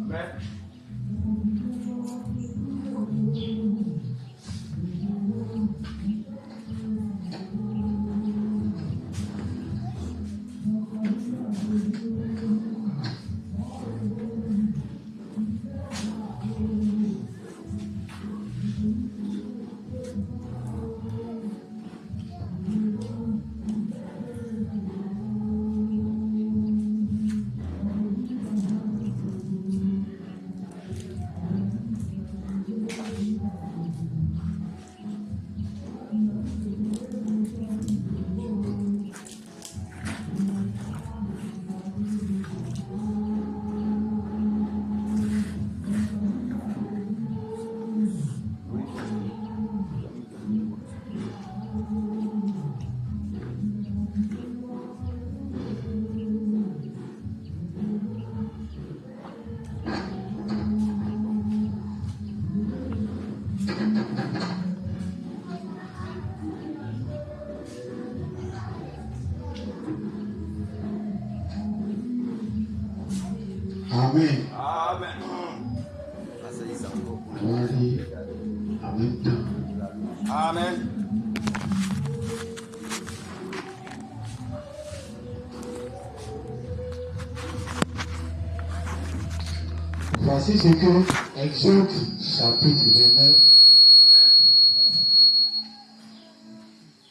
Amen. Amen. On va dire en même temps. Amen. Voici ce que Exode chapitre 29.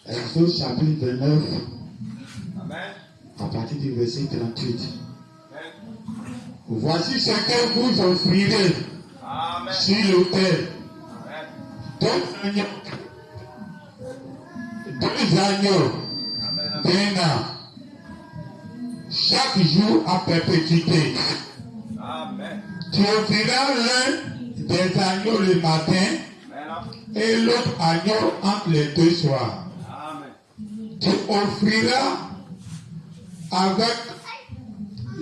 Exode chapitre 29. Amen. À partir du verset 38. Amen. Voici ce que vous offrirez Amen. sur l'autel. Amen. Deux agneaux d'un an, chaque jour à perpétuité. Amen. Tu offriras l'un des agneaux le matin et l'autre agneau entre les deux soirs. Amen. Tu offriras avec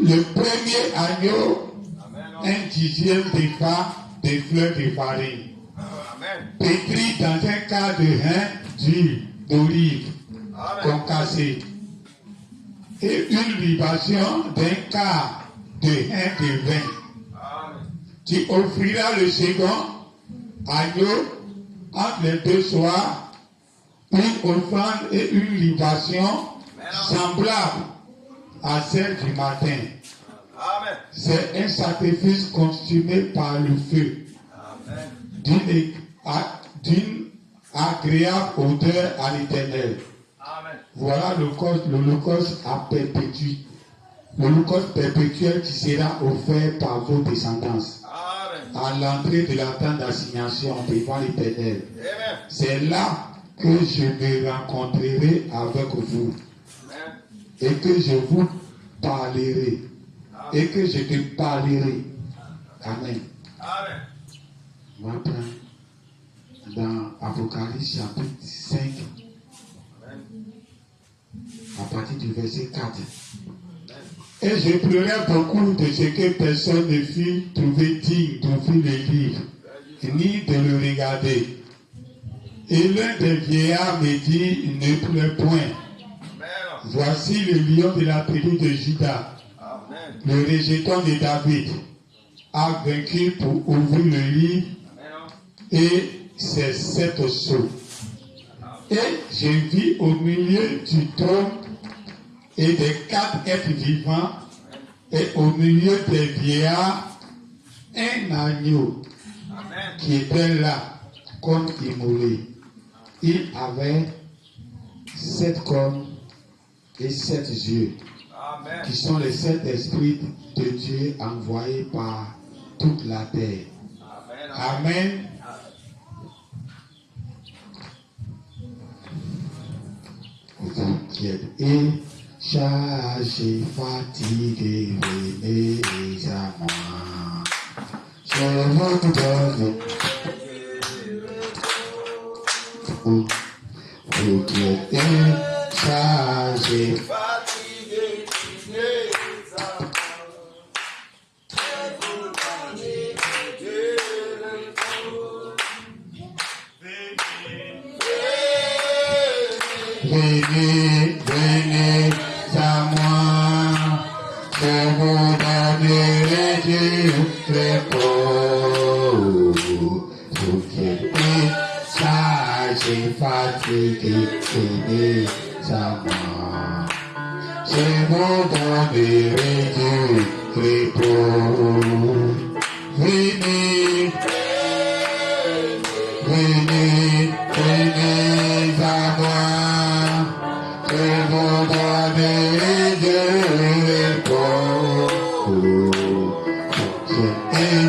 le premier agneau un dixième de fleurs de farine, pétrie dans un quart de hin d'huile d'olive concassée et une libation d'un quart de hin de vin. Tu offriras le second agneau entre les deux soirs, une offrande et une libation semblable à celle du matin. Amen. C'est un sacrifice consumé par le feu, d'une agréable odeur à l'Éternel. Voilà l'holocauste à perpétuité. L'holocauste perpétuel qui sera offert par vos descendants à l'entrée de la tente d'assignation devant l'Éternel. C'est là que je me rencontrerai avec vous et que je vous parlerai et que je te parlerai. Amen. On va prendre dans Apocalypse chapitre 5 à partir du verset 4. Et je pleurais beaucoup de ce que personne ne fut trouvé digne d'ouvrir le livre, ni de le regarder. Et l'un des vieillards me dit, ne pleure point. Voici le lion de la tribu de Juda, le rejeton de David, a vaincu pour ouvrir le livre et ses 7 sceaux. Et je vis au milieu du trône et des 4 êtres vivants, et au milieu des vieillards, un agneau qui était là, comme immolé. Il avait 7 cornes et 7 yeux, qui sont les 7 esprits de Dieu envoyés par toute la terre. Amen. Vous qui êtes chargés, fatigués, venez à moi. Je vous donne. Vous qui êtes chargés, Fatigué, venez à moi. venez à moi, je vous donnerai du repos. Vous qui êtes sages et fatigués, venez à moi. Je vous donnerai du repos. Venez, venez, venez à moi. Je vous donnerai du repos. Je suis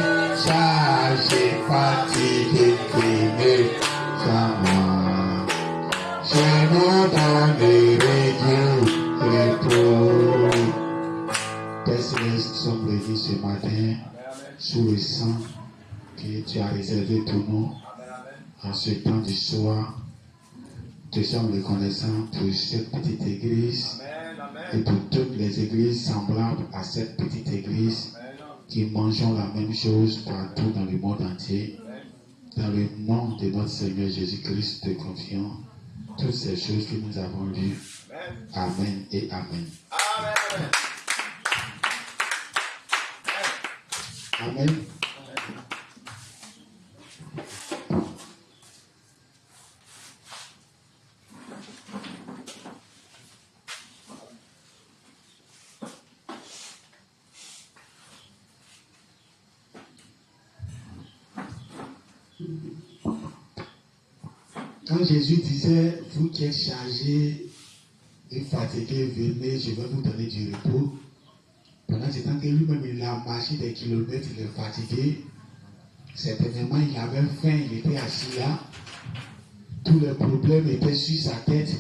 chargé, fatigué, venez à moi. Je vous donnerai du repos. Père Céleste, nous sommes réunis ce matin sous le sang que tu as réservé pour nous en ce temps du soir. Nous sommes reconnaissants pour cette petite église et pour toutes les églises semblables à cette petite église qui mangeons la même chose partout dans le monde entier. Dans le nom de notre Seigneur Jésus-Christ, te confions toutes ces choses que nous avons lues. Amen et Amen. Amen. Quand Jésus disait, vous qui êtes chargés et fatigués, venez, je vais vous donner du repos. Pendant ce temps que lui-même il a marché des kilomètres, il est fatigué. Certainement, il avait faim, il était assis là. Tous les problèmes étaient sur sa tête.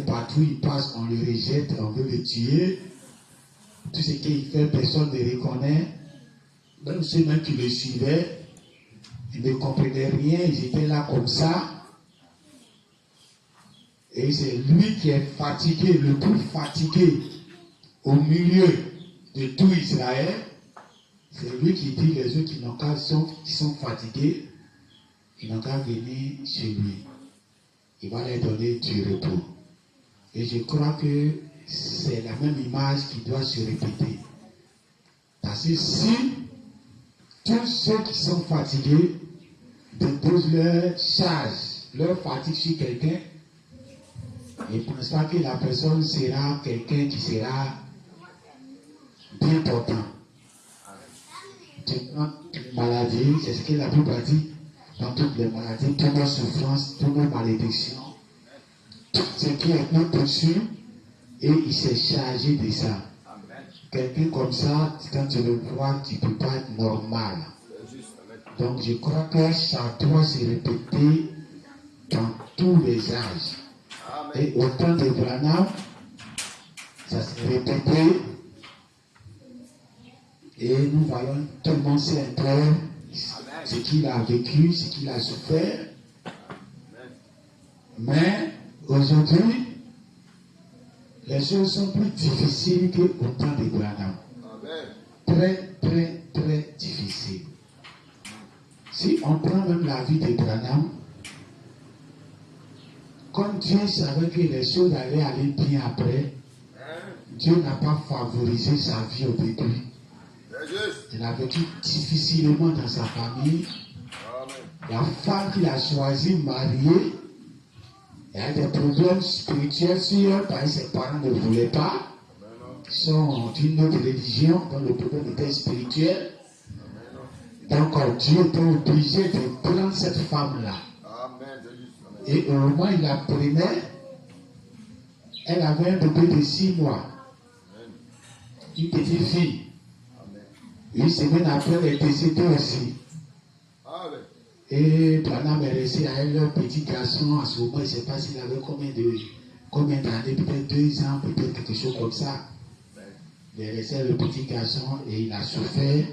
Partout il passe, on le rejette, on veut le tuer. Tout ce qu'il fait, personne ne le reconnaît. Même ceux-mêmes qui le suivaient, ils ne comprenaient rien, ils étaient là comme ça. Et c'est lui qui est fatigué, le plus fatigué au milieu de tout Israël. C'est lui qui dit les autres qui sont fatigués, ils n'ont qu'à venir chez lui. Il va leur donner du repos. Et je crois que c'est la même image qui doit se répéter. Parce que si tous ceux qui sont fatigués déposent leur charge, leur fatigue sur quelqu'un, ils ne pensent pas que la personne sera quelqu'un qui sera bien portant. Tu prends une maladie, c'est ce que la Bible dit, dans toutes les maladies, toutes nos souffrances, toutes nos malédictions, tout ce qui est notre dessus, et il s'est chargé de ça. Quelqu'un comme ça, quand tu le vois, tu ne peux pas être normal. Donc je crois que ça doit se répéter dans tous les âges. Et au temps de Branham, ça s'est répété. Et nous voyons tout le monde sait un peu ce qu'il a vécu, ce qu'il a souffert. Mais aujourd'hui, les choses sont plus difficiles qu'au temps de Branham. Très, très, très difficiles. Si on prend même la vie de Branham, comme Dieu savait que les choses allaient aller bien après, Dieu n'a pas favorisé sa vie au début. Il a vécu difficilement dans sa famille. La femme qu'il a choisie, mariée, elle a des problèmes spirituels sur elle parce que ses parents ne voulaient pas. Ils sont d'une autre religion, dont le problème était spirituel. Donc Dieu était obligé de prendre cette femme-là. Et au moment où il la prenait, elle avait un bébé de 6 mois. Une petite fille. Une semaine après, elle est décédée aussi. Et Branham est resté à elle, un petit garçon. À ce moment, je ne sais pas s'il avait combien d'années, peut-être 2 ans, peut-être quelque chose comme ça. Il est resté le petit garçon et il a souffert.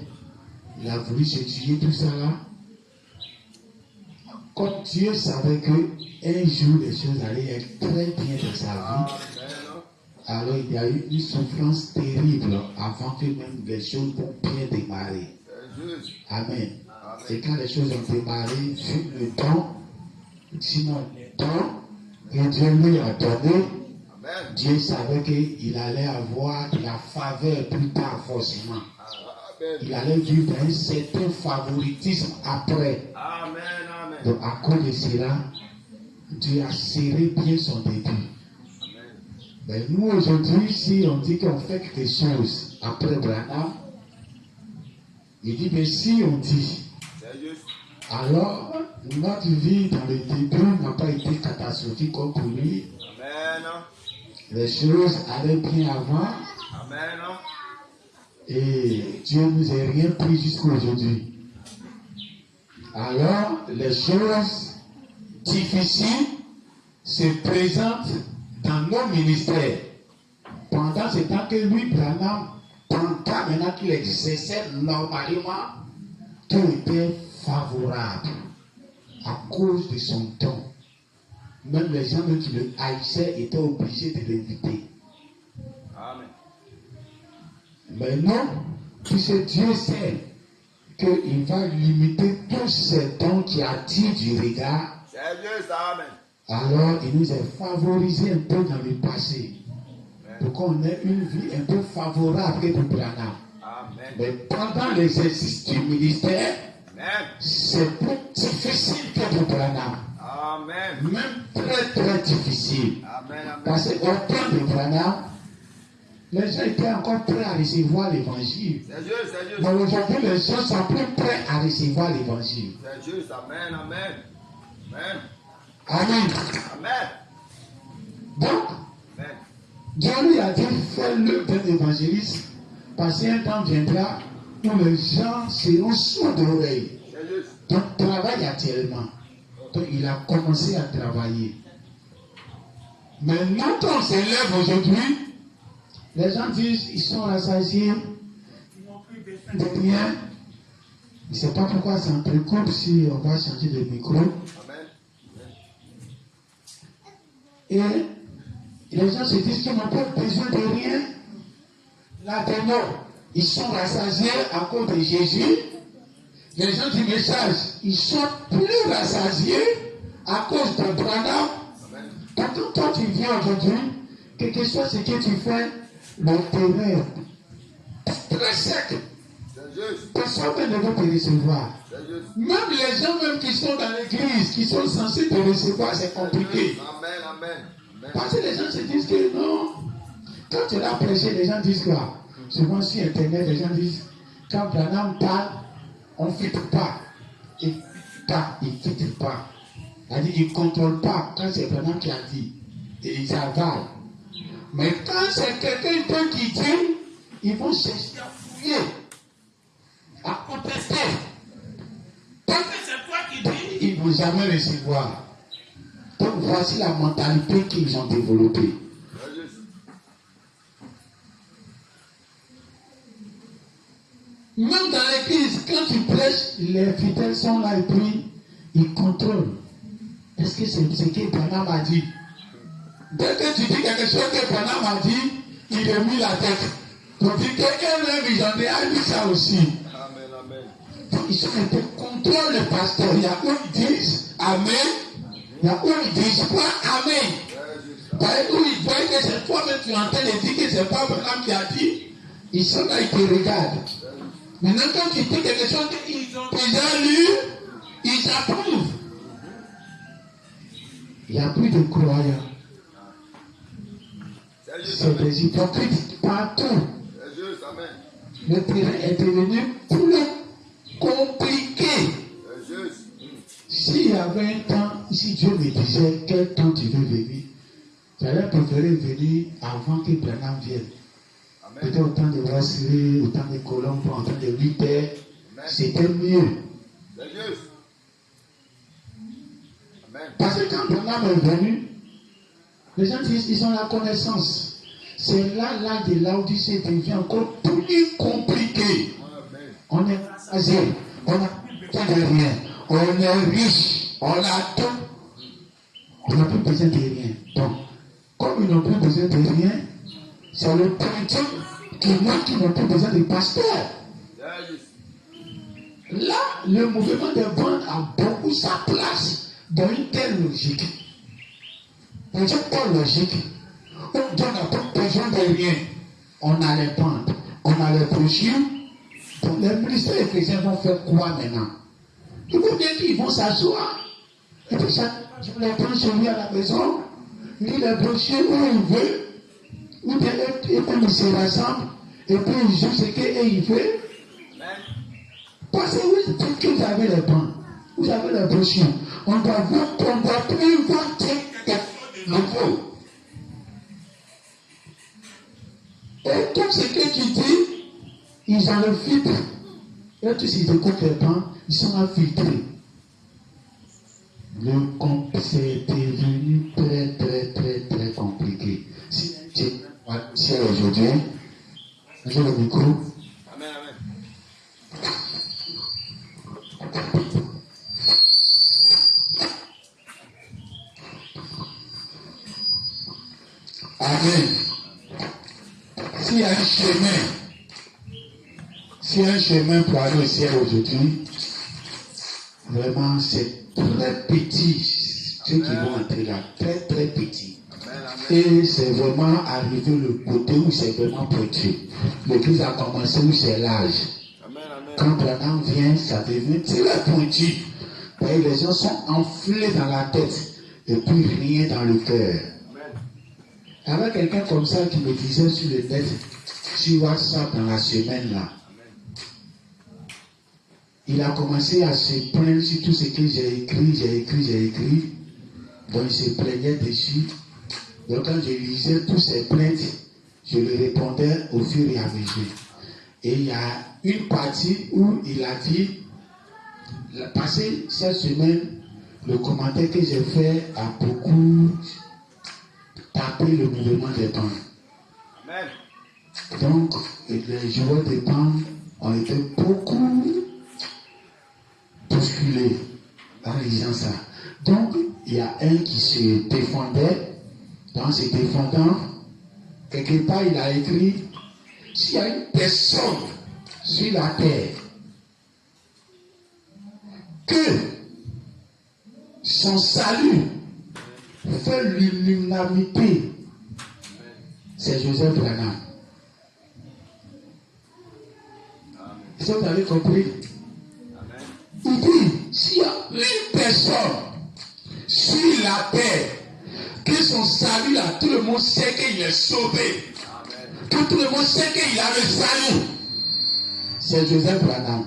Il a voulu se tuer, tout ça là. Comme Dieu savait qu'un jour les choses allaient être très bien dans sa vie, alors il y a eu une souffrance terrible avant que même les choses vont bien démarrer. Amen. Et quand les choses ont démarré, vu le temps, sinon le temps que Dieu lui a donné, Dieu savait qu'il allait avoir de la faveur plus tard forcément. il allait vivre un certain favoritisme après. Amen. Amen. Donc à cause de cela, Dieu a serré bien son début. Amen. Mais nous aujourd'hui, si on dit qu'on fait quelque chose après Branham, il dit, mais si on dit, C'est juste. alors notre vie dans le début n'a pas été catastrophique comme pour lui. Amen. Les choses allaient bien avant Amen. et Dieu nous a rien pris jusqu'à aujourd'hui. Alors les choses difficiles se présentent dans nos ministères. Pendant ce temps que lui, Branham, pendant maintenant qu'il exerçait normalement, tout était favorable à cause de son don. Même les gens qui le haïssaient étaient obligés de l'inviter. Amen. Mais non, puisque Dieu sait qu'il va limiter tous ces dons qui attirent du regard, C'est juste. Amen. alors il nous a favorisés un peu dans le passé. Pour qu'on ait une vie un peu favorable que pour Branham. Amen. Mais pendant l'exercice du ministère, Amen. c'est plus difficile que pour Branham. Amen. Même très très difficile. Amen. Amen. Parce qu'au temps de Branham, les gens étaient encore prêts à recevoir l'évangile. C'est juste. C'est juste. Mais aujourd'hui, les gens sont plus prêts à recevoir l'évangile. C'est juste. Amen. Amen. Amen. Amen. Amen. Donc, Amen. Dieu lui a dit, fais-le d'un évangéliste, parce qu'un temps viendra où les gens seront sourds d'oreilles. C'est juste. Donc, travaille actuellement. Donc, il a commencé à travailler. Mais quand on s'élève aujourd'hui, les gens disent, ils sont rassasiés, ils n'ont plus besoin de rien. Je ne sais pas pourquoi ça entrecoupe si on va changer de micro. Amen. Et les gens se disent qu'ils n'ont pas besoin de rien. Là-dedans, ils sont rassasiés à cause de Jésus. Les gens du message, ils sont plus rassasiés à cause de Branham. Amen. Quand toi tu viens aujourd'hui, quel que soit ce que tu fais, le terrain est très sec. C'est juste. Personne ne veut te recevoir. C'est juste. Même les gens même qui sont dans l'église, qui sont censés te recevoir, c'est compliqué. Amen. Amen. Amen. Parce que les gens se disent que non. Quand tu l'as prêché, les gens disent quoi? Souvent sur Internet, les gens disent, quand Branham parle, on ne filtre pas. Il ne filtre pas. Il ne contrôle pas. Quand c'est Branham qui a dit, et ils avalent. Mais quand c'est quelqu'un d'autre qui dit, ils vont chercher à fouiller, à contester. Tant que c'est toi qui dis, ils ne vont jamais recevoir. Donc voici la mentalité qu'ils ont développée. C'est juste. Même dans l'église, quand tu prêches, les fidèles sont là et puis ils contrôlent. Est-ce que c'est ce que Branham a dit? Dès que tu dis quelque chose que Branham a dit, il remue la tête. Donc dit que quelqu'un ils ont dit ça aussi. Amen. Amen. Donc ils sont un peu contrôlent le pasteur. Il y a où ils disent Amen. Il y a où ils disent pas Amen. C'est juste. Par où ils voient que c'est toi-même tu es en train de dire que c'est pas Branham qui a dit, ils sont là, ils te regardent. Maintenant, quand tu dis quelque chose qu'ils ont déjà lu, ils approuvent. Il n'y a plus de croyants. C'est juste. C'est Amen. des hypocrites partout. C'est juste. Amen. Le terrain est devenu plus compliqué. C'est juste. S'il y avait un temps, si Dieu me disait quel temps tu veux venir, j'allais préférer venir avant que Branham vienne. Amen. Peut-être au temps de Wesley, au temps de Colombo, au temps de Luther, Amen. c'était mieux. C'est juste. Amen. Parce que quand Branham est venu, les gens disent qu'ils ont la connaissance. C'est là, l'âge de l'Odyssée devient encore plus compliqué. Amen. On est rassasié, on n'a plus besoin de rien, on est riche, on a tout. On n'a plus besoin de rien. Donc, comme ils n'ont plus besoin de rien, c'est le politique qui montre qu'ils n'ont plus besoin de pasteur. C'est juste. Là, le mouvement des bandes a beaucoup sa place dans une telle logique. Dans une telle logique, où on n'a pas besoin de rien. On a les bandes, on a les brochures, Donc, les ministères éphésiens vont faire quoi maintenant? Il faut bien qu'ils vont s'asseoir. Et puis, je les prends chez lui à la maison. Il les brochures où il veut. Ou bien, et puis, ils se rassemblent. Et puis, ils jouent ce qu'il fait. Parce que vous avez les bancs. Vous avez les brochures. On doit plus inventer quelque nouveau. Et tout ce que tu dis, ils en le filtrent. Et tous ils écoutent les bancs, ils sont infiltrés. C'est devenu très compliqué. Si tu es aujourd'hui, j'ai le micro. Amen, amen. Amen. S'il y a un chemin pour aller au ciel aujourd'hui, vraiment c'est très petit. Ceux qui vont entrer là, très petit. Et c'est vraiment arrivé le côté où c'est vraiment pointu. L'église a commencé où c'est l'âge. Quand Branham vient, ça devient très pointu. Et les gens sont enflés dans la tête et puis rien dans le cœur. Avec quelqu'un comme ça qui me disait sur le net, sur WhatsApp dans la semaine là, il a commencé à se plaindre sur tout ce que j'ai écrit. Donc il se plaignait dessus. Donc quand je lisais tous ces plaintes, je lui répondais au fur et à mesure. Et il y a une partie où il a dit, passé cette semaine, le commentaire que j'ai fait a beaucoup tapé le mouvement des bancs. Amen. Donc les joueurs des bancs ont été beaucoup bousculés en lisant ça. Donc il y a un qui se défendait. Dans se défendant, quelque part il a écrit, s'il y a une personne sur la terre que son salut fait l'unanimité, c'est Joseph Branham. Est-ce que vous avez compris? Il dit, s'il y a une personne sur la terre que son salut là, tout le monde sait qu'il est sauvé. Que tout le monde sait qu'il a le salut. C'est Joseph Branham.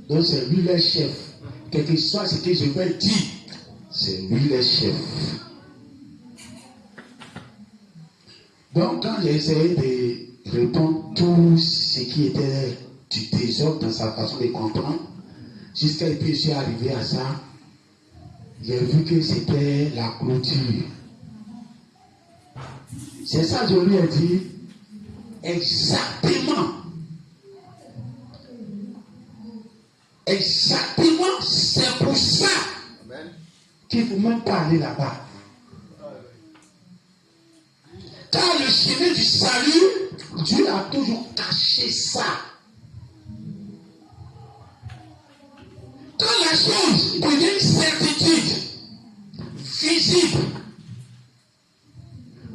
Donc c'est lui le chef. Quel que soit ce que je vais dire, c'est lui le chef. Donc quand j'ai essayé de répondre tout ce qui était du désordre dans sa façon de comprendre, jusqu'à ce que je suis arrivé à ça, j'ai vu que c'était la clôture. C'est ça que je lui ai dit. Exactement. Exactement, c'est pour ça qu'il ne faut même pas aller là-bas. Car le chemin du salut, Dieu a toujours caché ça. Quand la chose devient une certitude visible,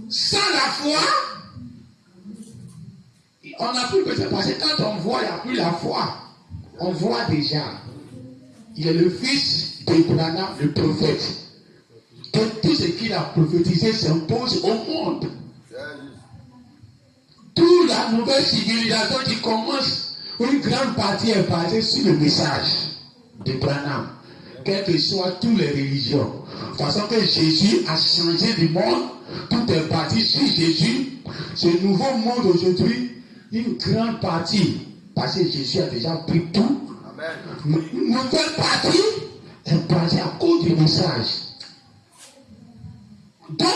sans la foi, on n'a plus besoin, parce que quand on voit, il n'y a plus la foi. On voit déjà. Il est le fils d'Abraham, le prophète. Que tout ce qu'il a prophétisé s'impose au monde. Toute la nouvelle civilisation qui commence, une grande partie est basée sur le message d'Abraham. Quelles que soient toutes les religions. De toute façon que Jésus a changé du monde, tout est parti sur Jésus. Ce nouveau monde aujourd'hui, une grande partie, parce que Jésus a déjà pris tout, mais une nouvelle partie est basée à cause du message. Donc,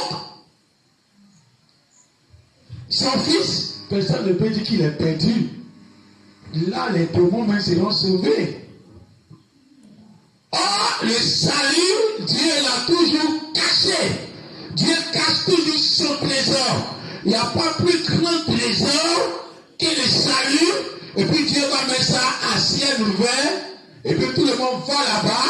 son fils, personne ne peut dire qu'il est perdu. Là, les démons même seront sauvés. Or, le salut, Dieu l'a toujours caché. Dieu cache toujours son trésor. Il n'y a pas plus grand trésor que le salut. Et puis Dieu va mettre ça à ciel ouvert. Et puis tout le monde va là-bas.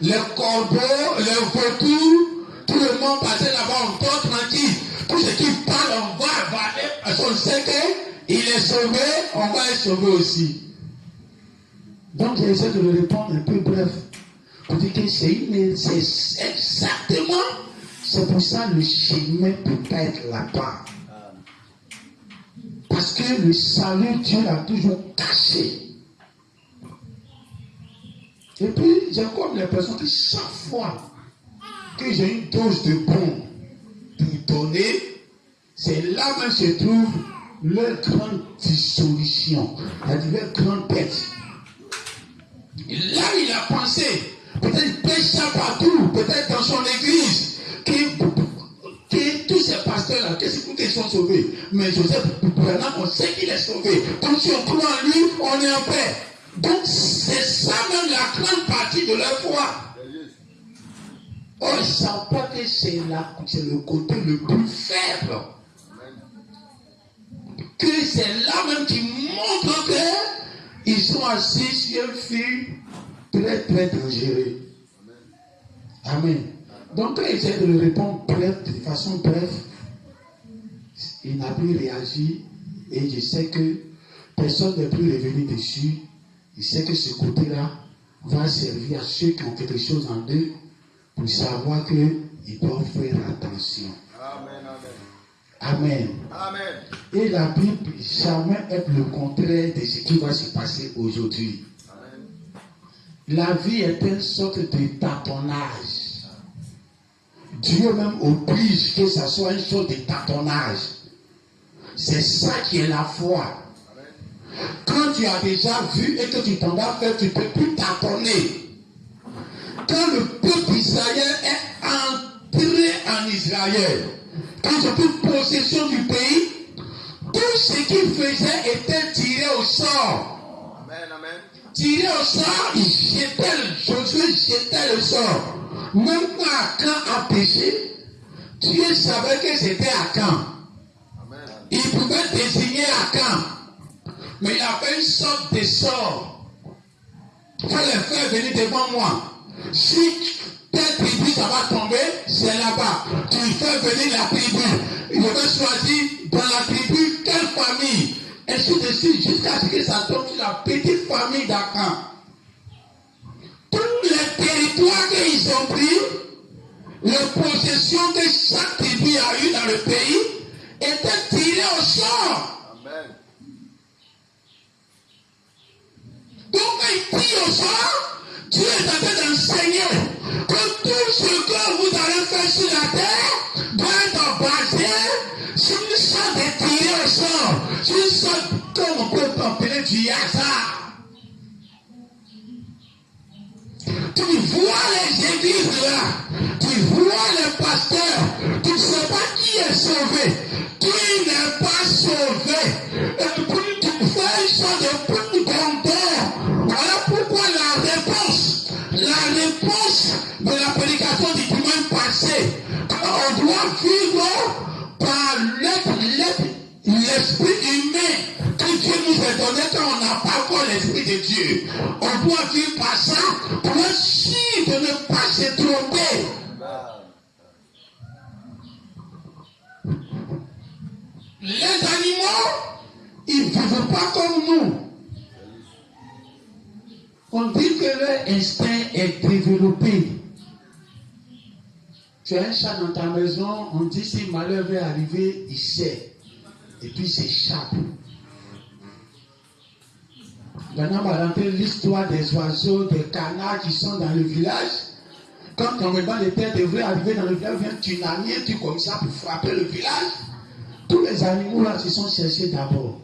Les corbeaux, les vautours, tout le monde passe là-bas, on dort tranquille. Tout ce qui parle, on va avaler. Parce qu'on sait qu'il est sauvé, on va être sauvé aussi. Donc j'essaie de le répondre un peu bref. Pour dire que c'est exactement, c'est pour ça que le chemin peut pas être là-bas. Parce que le salut, Dieu l'a toujours caché. Et puis, j'ai comme l'impression que chaque fois que j'ai une dose de bon pour donner, c'est là même se trouve leur grande dissolution, leur grande perte. Et là, il a pensé, peut-être pêche ça partout, peut-être dans son église, que tous ces pasteurs-là, qu'est-ce qu'ils sont sauvés? Mais Joseph, on sait qu'il est sauvé. Donc si on croit en lui, on est en paix. Donc c'est ça même la grande partie de leur foi. Or, ils ne savent pas que c'est le côté le plus faible. Que c'est là même qui montre qu'ils sont assis sur un fil très très dangereux. Amen. Donc quand il essaie de le répondre bref, de façon brève, il n'a plus réagi et je sais que personne n'est plus revenu dessus. Il sait que ce côté-là va servir à ceux qui ont quelque chose en eux pour savoir qu'ils doivent faire attention. Amen, amen. Amen. Et la Bible jamais est le contraire de ce qui va se passer aujourd'hui. Amen. La vie est une sorte de tâtonnage. Dieu même oblige que ça soit une sorte de tâtonnage. C'est ça qui est la foi. Quand tu as déjà vu et que tu t'en vas faire, tu ne peux plus tâtonner. Quand le peuple d'Israël est entré en Israël, quand ils ont pris possession du pays, tout ce qu'ils faisaient était tiré au sort. Amen, amen. Tiré au sort, Josué jetait le sort. Même quand Akan a péché, Dieu savait que c'était Akan. Il pouvait désigner Akan. Mais il a fait une sorte de sort. Il faut les faire venir devant moi. Si telle tribu ça va tomber, c'est là-bas. Tu fais venir la tribu. Il va choisir dans la tribu quelle famille. Ainsi de suite, jusqu'à ce que ça tombe sur la petite famille d'Akan. Tous les territoires qu'ils ont pris, les possessions que chaque tribu a eues dans le pays, étaient tirées au sort. Amen. Donc, quand il tire au sort, Dieu est en train d'enseigner que tout ce que vous allez faire sur la terre doit être basé sur une sorte de tiré au sort, sur une sorte, comme on peut appeler du hasard. Tu vois les églises là, tu vois les pasteurs, tu ne sais pas qui est sauvé, qui n'est pas sauvé. Et puis tu fais une sorte de petit bonbon. Voilà pourquoi la réponse de la prédication du dimanche passé, on doit vivre par l'esprit humain que Dieu nous a donné quand on n'a pas encore l'esprit de Dieu. On doit vivre par ça pour être sûr de ne pas se tromper. Les animaux, ils ne vivent pas comme nous. On dit que leur instinct est développé. Tu as un chat dans ta maison, on dit si malheur va arriver, il sait. Et puis il s'échappe. Maintenant, on va rentrer l'histoire des oiseaux, des canards qui sont dans le village. Quand ton moment de terre devrait arriver dans le village, vient tsunami, un truc comme ça pour frapper le village. Tous les animaux là se sont cherchés d'abord.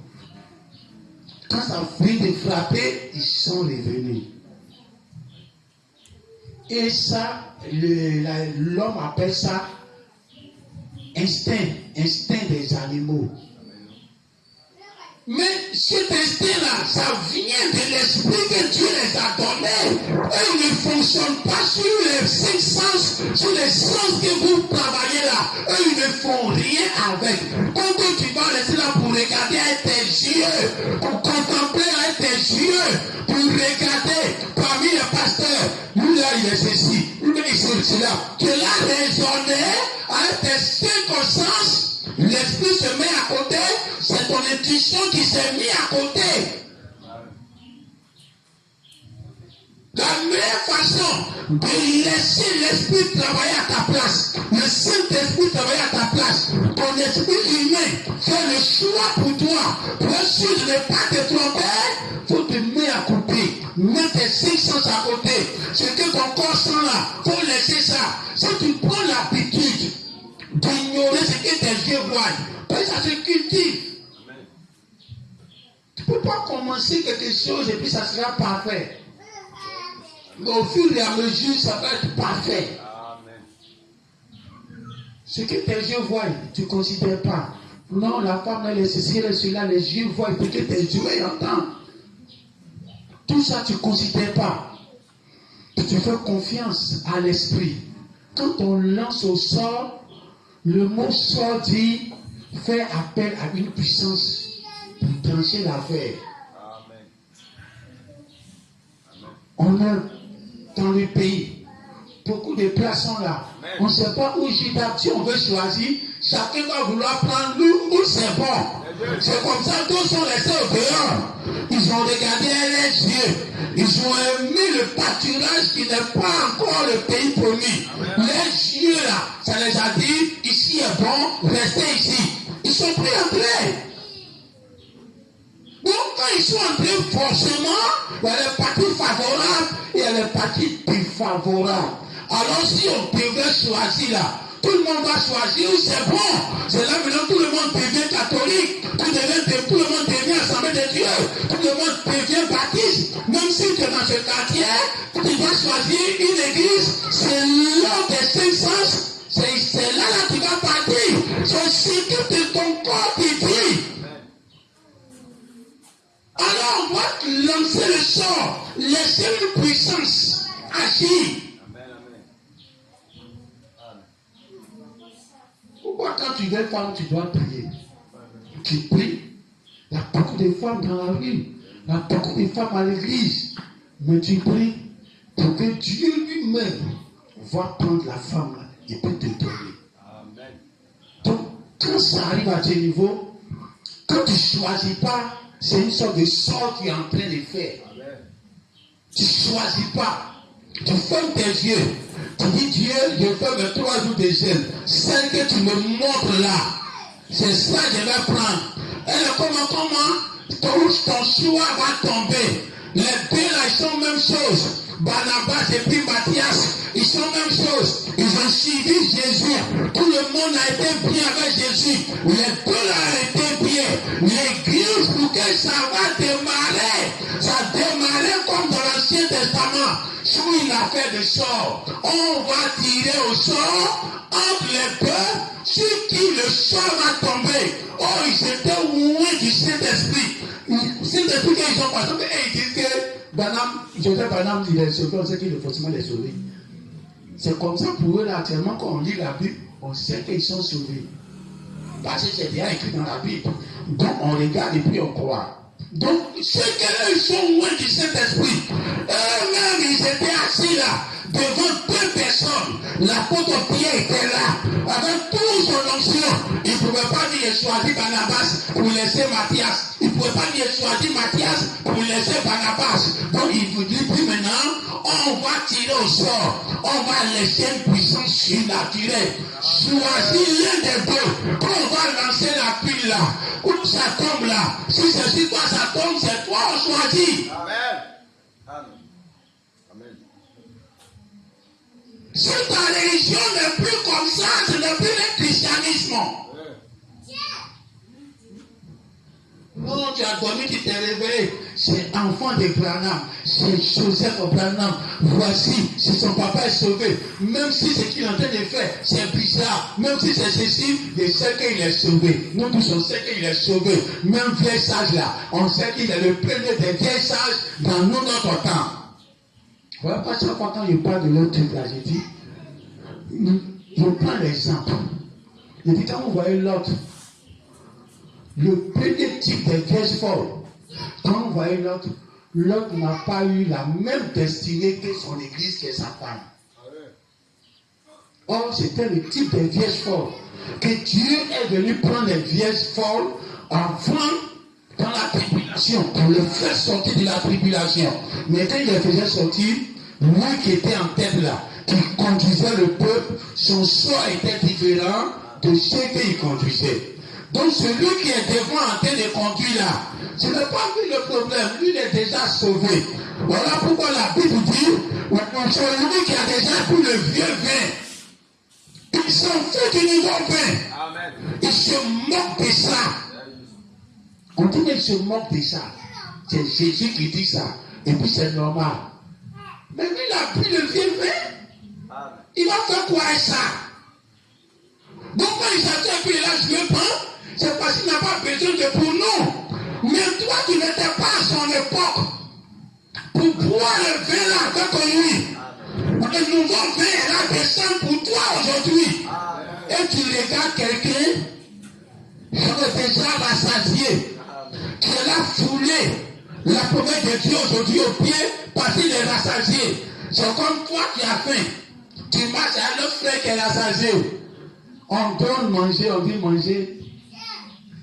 Quand ça a fini de frapper, ils sont revenus. Et ça, l'homme appelle ça instinct des animaux. Mais cet instinct-là, ça vient de l'esprit que Dieu les a donnés. Et ils ne fonctionnent pas sur les 5 sens, sur les sens que vous travaillez là. Eux, ils ne font rien avec. Donc, tu vas rester là pour regarder avec tes yeux, pour contempler avec tes yeux, pour regarder parmi les pasteurs. Lui là, il est ceci, lui là, il est cela. Tu l'as raisonné avec tes 5 sens. L'esprit se met à côté, c'est ton intuition qui s'est mise à côté. la meilleure façon de laisser l'esprit travailler à ta place, le Saint-Esprit travailler à ta place, ton esprit humain fait le choix pour toi, pour être sûr de ne pas te tromper, il faut te mettre à côté, mettre tes 5 sens à côté, ce que ton corps sent là, il faut laisser ça. Si tu prends l'habitude d'ignorer ce que tes yeux voient, parce que ça se cultive. Tu ne peux pas commencer quelque chose et puis ça sera parfait. Mais au fur et à mesure, ça va être parfait. Amen. Ce que tes yeux voient, tu ne considères pas. Non, la femme, elle est ceci, elle est cela, les yeux voient, ce que tes yeux entendent. Tout ça, tu ne considères pas. Tu fais confiance à l'esprit. Quand on lance au sort, le mot sort dit faire appel à une puissance pour trancher l'affaire. On est dans le pays. Beaucoup de places sont là. Amen. On ne sait pas où Judas, si on veut choisir, chacun va vouloir prendre où c'est bon. C'est comme ça, tous sont restés au dehors. Ils ont regardé les yeux. Ils ont aimé le pâturage qui n'est pas encore le pays promis. Amen. Les yeux là, ça les a dit, ici est bon, restez ici. Ils sont pris en train. Donc quand ils sont entrés, forcément, il y a les parties favorables et il y a les parties défavorables. Alors si on devait choisir là, tout le monde va choisir où c'est bon. C'est là maintenant tout le monde devient catholique, tout le monde devient Assemblée de Dieu, tout le monde devient baptiste. Même si tu es dans ce quartier, tu vas choisir une église, c'est l'ordre des 5 sens, c'est là tu vas partir. C'est ce que ton corps te dit. Alors on va lancer le sort, laisser une puissance agir. Pourquoi quand tu veux femme, tu dois prier? Tu pries. Il y a beaucoup de femmes dans la rue. Il y a beaucoup de femmes à l'église. Mais tu pries pour que Dieu lui-même va prendre la femme là et peut te donner. Amen. Donc, quand ça arrive à ce niveau, quand tu ne choisis pas, c'est une sorte de sort qui est en train de faire. Amen. Tu ne choisis pas. Tu fermes tes yeux. Tu dis, Dieu, je fais mes 3 jours de jeûne. Celle que tu me montres là, c'est ça que je vais prendre. Et comment ton choix va tomber. Les deux là, ils sont même chose. Barnabas et puis Matthias, ils sont même chose. Ils ont suivi Jésus. Tout le monde a été bien avec Jésus. Les deux là ont été bien. L'église, pour que ça va démarrer. Ça démarrait comme dans l'Ancien Testament. Sur une affaire de sort, on va tirer au sort entre les deux sur qui le sort va tomber. Oh, ils étaient loin du Saint-Esprit. Saint-Esprit, quand ils ont passé, ils disent que Joseph Banam, il est sauvé, on sait qu'il est forcément les sauver. C'est comme ça pour eux là, actuellement, quand on lit la Bible, on sait qu'ils sont sauvés. Parce que c'est bien écrit dans la Bible. Donc on regarde et puis on croit. Donc, ceux qui sont loin du Saint-Esprit, eux-mêmes, ils étaient assis là, devant 2 personnes. L'apôtre Pierre était là, avec tout son onction. Il ne pouvait pas dire choisir Barnabas pour laisser Matthias. Il ne pouvait pas dire choisir Matthias pour laisser Barnabas. Donc, il vous dit, puis maintenant, on va tirer au sort. On va laisser une puissance surnaturelle. Choisis l'un des deux. Quand on va lancer la pile là, où ça tombe là, si c'est sur toi ça tombe, c'est toi on choisit. Amen. Amen. Amen. Si ta religion n'est plus comme ça, ce n'est plus le christianisme. Non, tu as dormi, tu t'es réveillé. C'est enfant de Branham. C'est Joseph Branham. Voici, si son papa est sauvé. Même si ce qu'il est en train de faire, c'est bizarre. Même si c'est ceci, je sais qu'il est sauvé. Nous tous, on sait qu'il est sauvé. Même vieil sage là, on sait qu'il est le premier des vieilles sages dans notre temps. Voilà, parce que quand je parle de l'autre truc là, je dis, je prends l'exemple. Je dis, quand vous voyez l'autre, le premier type de vierge folle, quand vous voyez l'autre, l'autre n'a pas eu la même destinée que son église, que sa femme. Or, c'était le type de vierge folle que Dieu est venu prendre les vierges folles avant dans la tribulation, pour le faire sortir de la tribulation. Mais quand il les faisait sortir, Lui qui était en tête là, qui conduisait le peuple, son sort était différent de ceux qu'il conduisait. Donc celui qui est devant en train de conduire là, ce n'est pas lui le problème, lui il est déjà sauvé. Voilà pourquoi la Bible dit, celui qui a déjà pris le vieux vin, il s'en fout du nouveau vin. Amen. Il se moque de ça. On dit qu'il se moque de ça. C'est Jésus qui dit ça. Et puis c'est normal. Mais lui, il a pris le vieux vin. Amen. Il va faire quoi avec ça? Donc quand il s'attend qu'il est là, je veux prendre, c'est parce qu'il n'a pas besoin de pour nous. Mais toi, tu n'étais pas à son époque. Pour boire le vin là avec lui. Le nouveau vin est là descend pour toi aujourd'hui. Et tu regardes quelqu'un qui est déjà rassasié, qui est là foulé la promesse de Dieu aujourd'hui au pied parce qu'il est rassasié. C'est comme toi qui as faim. Tu marches à l'autre frère qui est rassasié. On donne manger, on dit manger.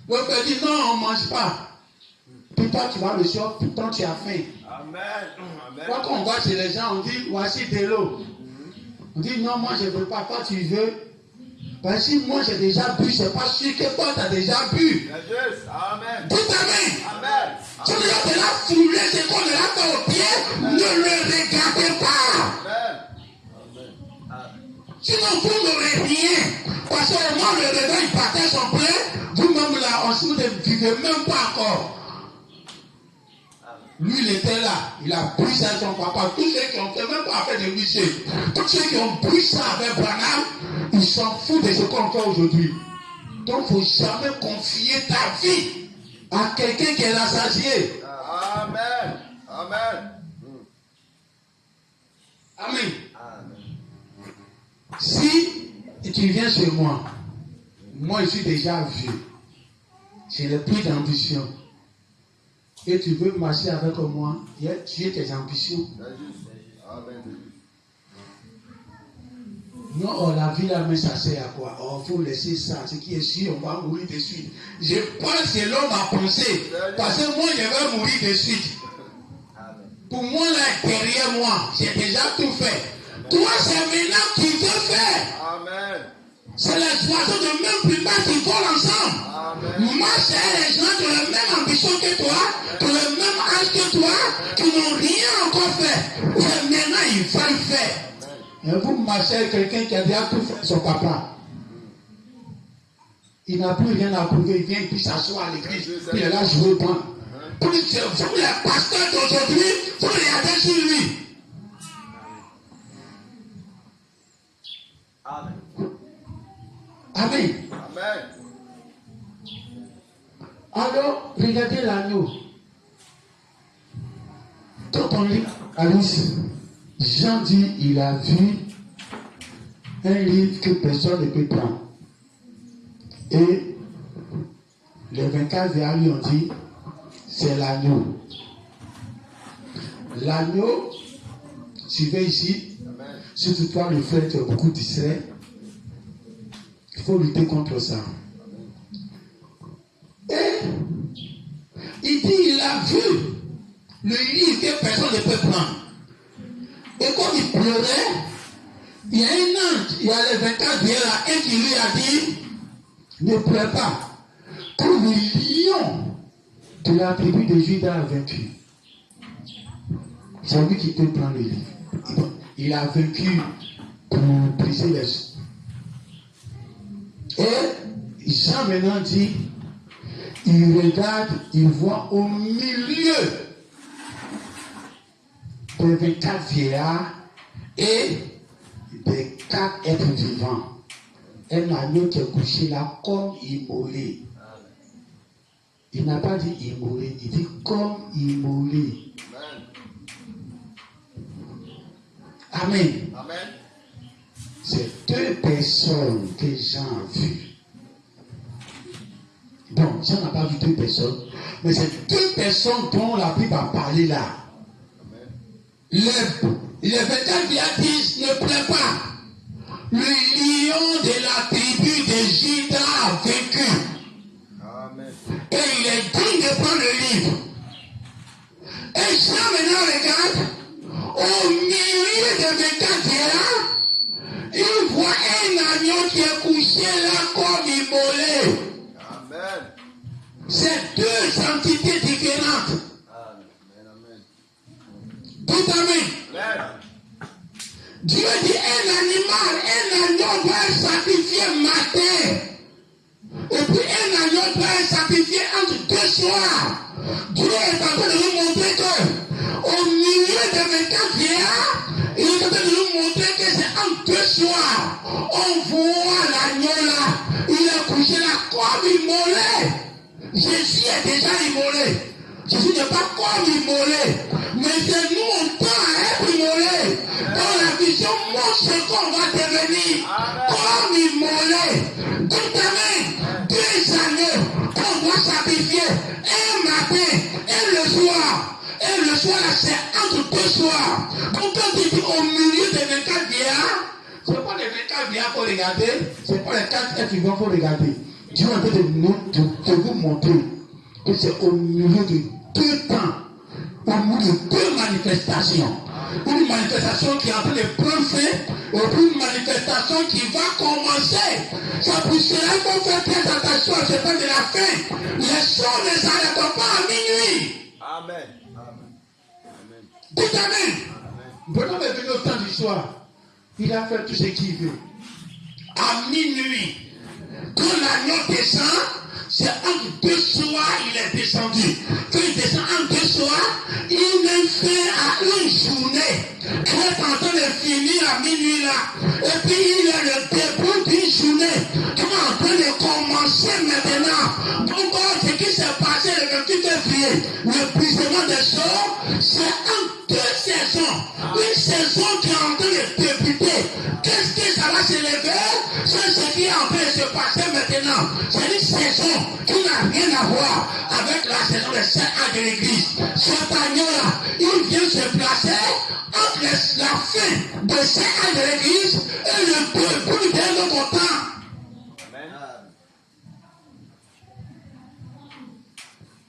L'autre dit non, on ne mange pas. Puis toi tu vas le soir, pourtant tu as faim. Amen. Quand on va chez les gens, on dit voici de l'eau. On dit non, moi je ne veux pas, toi tu veux. Parce que si moi j'ai déjà bu, c'est pas sûr que toi tu as déjà bu. Amen. Tout amen. Amen. Si vous êtes là foulé, c'est qu'on est là fait au pied, ne le regardez pas. Amen. Sinon vous n'aurez rien. Parce que moi le réveil il partait son plein, vous-même là, on ne vivait même pas encore. Lui, il était là. Il a pris ça avec son papa. Tous ceux qui ont fait, même pas fait de lycée, tous ceux qui ont pris ça avec Branham, ils s'en foutent de ce qu'on fait aujourd'hui. Donc, il ne faut jamais confier ta vie à quelqu'un qui est rassasié. Amen. Amen. Amen. Si tu viens chez moi, moi je suis déjà vieux. J'ai le plus d'ambition. Et tu veux marcher avec moi, tu as tes ambitions. Non, oh, la vie là, mais ça sert à quoi? Oh, il faut laisser ça. Ce qui est sûr, on va mourir de suite. Je pense que l'homme a pensé. Parce que moi, je vais mourir de suite. Pour moi, là, derrière moi, j'ai déjà tout fait. Toi, c'est maintenant que tu veux faire. Amen. C'est les oiseaux de même primat qui volent ensemble. Moi, c'est les gens qui ont la même ambition que toi, qui ont le même âge que toi, qui n'ont rien encore fait. Mais maintenant, il va le faire. Et vous marchez avec quelqu'un qui a déjà tout fait, son papa. Il n'a plus rien à prouver, il vient puis s'asseoir à l'église, puis il est là, je veux prendre. Vous, les pasteurs d'aujourd'hui, vous regardez sur lui. Amen. Amen. Amen. Alors, regardez l'agneau. Quand on lit Alice, Jean dit, il a vu un livre que personne ne peut prendre. Et les 24 verts lui ont dit, c'est l'agneau. L'agneau, suivez ici, surtout toi le frère, tu es beaucoup distrait. Il faut lutter contre ça. Et il dit, il a vu le livre que personne ne peut prendre. Et comme il pleurait, il y a un ange, il y a les 24 bières là, et qui lui a dit, ne pleure pas. Pour le lion de la tribu de Juda a vaincu. C'est lui qui peut prendre le livre. Il a vaincu pour briser les. Et Jean maintenant dit, il regarde, il voit au milieu des 24 vieillards et des 4 êtres vivants. Un agneau qui est couché là comme immolé. Il n'a pas dit immolé, il dit comme immolé. Amen. Amen. C'est 2 personnes que Jean a vues. Bon, Jean n'a pas vu 2 personnes, mais c'est 2 personnes dont la Bible a parlé là. Les 24 vieillards disent, ne plaît pas. Le lion de la tribu de Juda a vaincu. Amen. Et il est digne de prendre le livre. Et Jean maintenant regarde au milieu Amen. Dieu dit un agneau doit être sacrifié matin. Et puis un agneau doit être sacrifié entre 2 soirs. Dieu est en train de nous montrer que au milieu de 24 vieillards, il est en train de nous montrer que c'est entre 2 soirs. On voit l'agneau là. Il est couché là comme immolé. Jésus est déjà immolé. Jésus n'est pas comme immolé. Mais c'est nous, on tend à être immolé. Dans la vision, montre ce qu'on va devenir. Comme immolé. Dites amen. 2 agneaux qu'on doit sacrifier. Un matin et le soir. Et le soir là, c'est entre 2 soirs. Donc quand il dit au milieu des 24 vieillards, ce n'est pas les 24 vieillards qu'il faut regarder. Ce n'est pas les 4 êtres vivants qu'il faut regarder. Dieu est en train de vous montrer que c'est au milieu de 2 temps, au milieu de 2 manifestations. Une manifestation qui est en train de prendre fin, et puis une manifestation qui va commencer. C'est pour cela qu'il faut faire très attention à ce temps de la fin. Les choses ne s'arrêtent pas à minuit. Amen. Dites amen. Bonhomme est venu au temps du soir. Il a fait tout ce qu'il veut. À minuit, quand l'agneau descend, c'est entre 2 soirs il est descendu. Quand il descend entre 2 soirs, il met fin à une journée qui est en train de finir à minuit là. Et puis il est le début d'une journée qui est en train de commencer maintenant. Donc ce qui s'est passé le 28 février, le brisement des choses, c'est entre 2 saisons. Une saison qui est en train de débuter. Qu'est-ce que ça va se lever? C'est ce qui est en train de se passer maintenant. C'est une saison qui n'a rien à voir avec la saison des 7 ans de l'église. Cet agneau-là, il vient se placer entre la fin de 7 ans de l'église et le début d'un autre temps.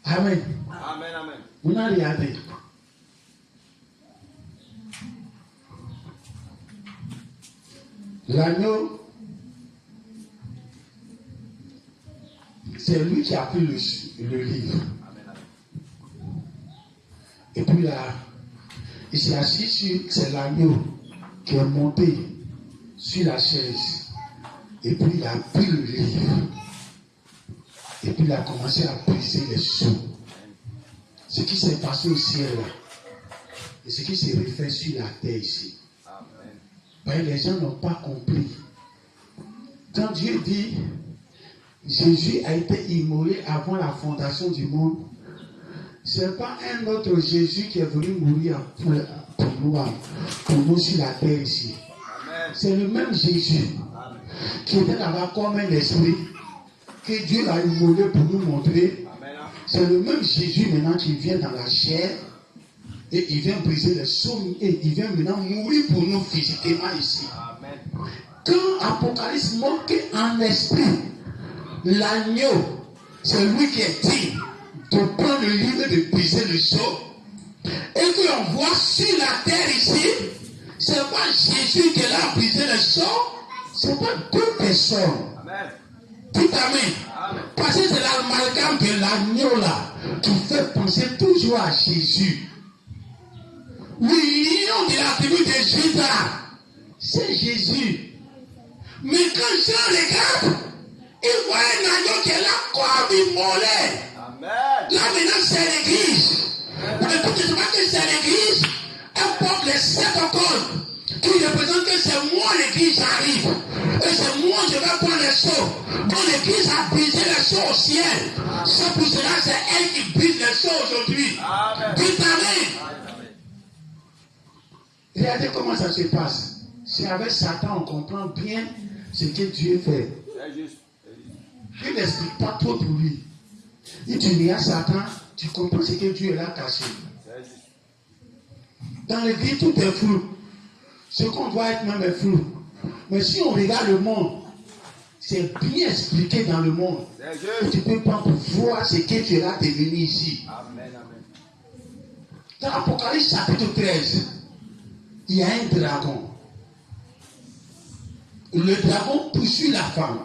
Amen. Amen. Vous n'avez regardé. L'agneau, c'est lui qui a pris le livre. Et puis là, il s'est assis sur, c'est l'agneau qui est monté sur la chaise. Et puis il a pris le livre. Et puis il a commencé à briser les sceaux. Ce qui s'est passé au ciel là, et ce qui s'est refait sur la terre ici. Ben, les gens n'ont pas compris. Quand Dieu dit Jésus a été immolé avant la fondation du monde, ce n'est pas un autre Jésus qui est venu mourir pour nous sur la terre ici. C'est le même Jésus qui était là-bas comme un esprit que Dieu l'a immolé pour nous montrer. C'est le même Jésus maintenant qui vient dans la chair et il vient briser les sceaux et il vient maintenant mourir pour nous physiquement ici. Quand Apocalypse montre en esprit l'agneau, c'est lui qui est digne de prendre le livre et de briser le sceau. Et que l'on voit sur la terre ici, c'est pas Jésus qui est là à briser le sceau, c'est pas 2 personnes. Dites amen. Parce que c'est l'amalgame de l'agneau là qui fait penser toujours à Jésus. Le lion de la tribu de Juda, c'est Jésus. Mais quand Jean regarde, il voit un agneau qui est là comme immolé. Là maintenant c'est l'église. Mais tout simplement que c'est l'église, elle porte les 7 octobre qui représente que c'est moi l'église j'arrive. Et c'est moi je vais prendre les sceaux. Donc l'église a brisé les sceaux au ciel. C'est pour cela c'est elle qui brise les sceaux aujourd'hui. Dites amen. Regardez comment ça se passe. C'est avec Satan on comprend bien ce que Dieu fait. Il n'explique pas trop pour lui. Il dit à Satan, tu comprends ce que Dieu est là caché. Dans l'église, tout est flou. Ce qu'on voit être même est flou. Mais si on regarde le monde, c'est bien expliqué dans le monde. Et tu peux pas voir ce que tu es là devenu ici. Dans Apocalypse chapitre 13, il y a un dragon. Le dragon poursuit la femme.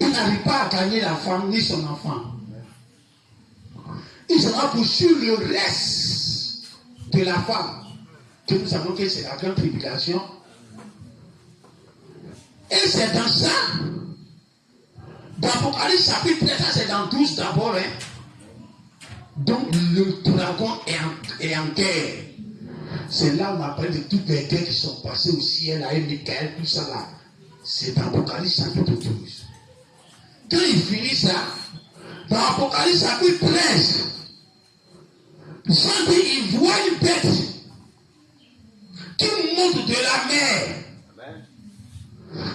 Il n'arrive pas à gagner la femme ni son enfant. Il sera poursuivre le reste de la femme, que nous savons que c'est la grande tribulation. Et c'est dans ça, dans Apocalypse chapitre 13, c'est dans 12 d'abord, donc le dragon est en guerre. C'est là où on appelle de toutes les guerres qui sont passées au ciel, à Michael, tout ça là. C'est dans Apocalypse chapitre 12. Quand il finit ça, dans Apocalypse chapitre 13, Jean dit, il voit une bête qui monte de la mer.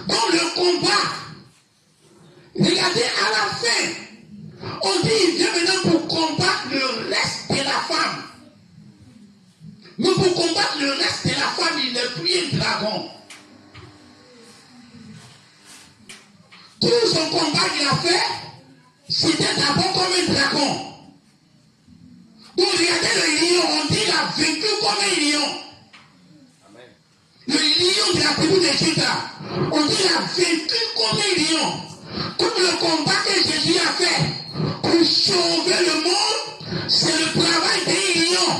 Dans le combat, regardez à la fin, on dit il vient maintenant pour combattre le reste de la femme. Mais pour combattre le reste de la femme, il n'est plus un dragon. Tout son combat qu'il a fait, c'était d'abord comme un dragon. Donc regardez le lion, on dit qu'il a vaincu comme un lion. Le lion de la tribu de Juda, on dit qu'il a vaincu comme un lion. Tout le combat que Jésus a fait pour sauver le monde, c'est le travail d'un lion.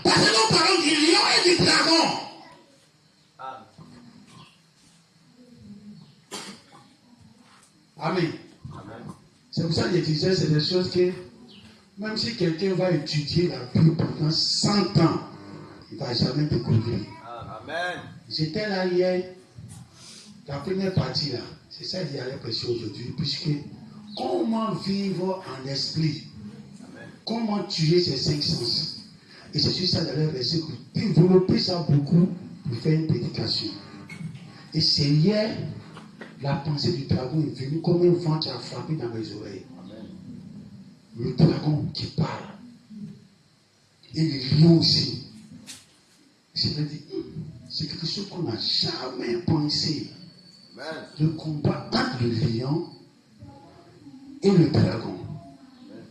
Parce que nous parlons du lion et du dragon. Amen. C'est pour ça que je disais, c'est des choses que, même si quelqu'un va étudier la Bible pendant 100 ans, il ne va jamais découvrir. Amen. J'étais là hier, la première partie là, c'est ça qu'il y a l'impression aujourd'hui, puisque comment vivre en esprit, comment tuer ces 5 sens. Et c'est sur ça d'ailleurs verset pour développer ça beaucoup pour faire une prédication. Et c'est hier, la pensée du dragon est venue comme un vent qui a frappé dans mes oreilles. Amen. Le dragon qui parle. Et le lion aussi. C'est-à-dire, c'est quelque chose qu'on n'a jamais pensé. Amen. Le combat entre le lion et le dragon. Amen.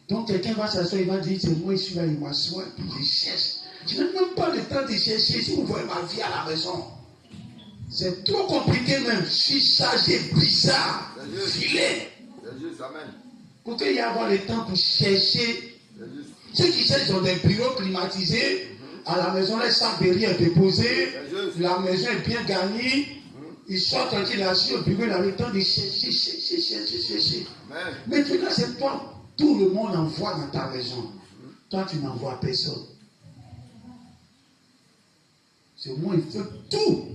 Donc quelqu'un va s'asseoir, il va dire, c'est moi, je suis là, il m'assoit, puis je cherche. Je n'ai même pas le temps de chercher. Si vous voyez ma vie à la maison, c'est trop compliqué même. Je suis chargé, bizarre, filet. Pour qu'il y ait avoir le temps pour chercher. Ceux qui cherchent dans des bureaux climatisés, à la maison, les sacs de riz est déposé, la maison est bien gagnée, ils sortent tranquilles là-dessus, au bureau, il a le temps de chercher. Maintenant, c'est toi. Tout le monde envoie dans ta maison. Toi, tu n'envoies personne. C'est moi, il fait tout.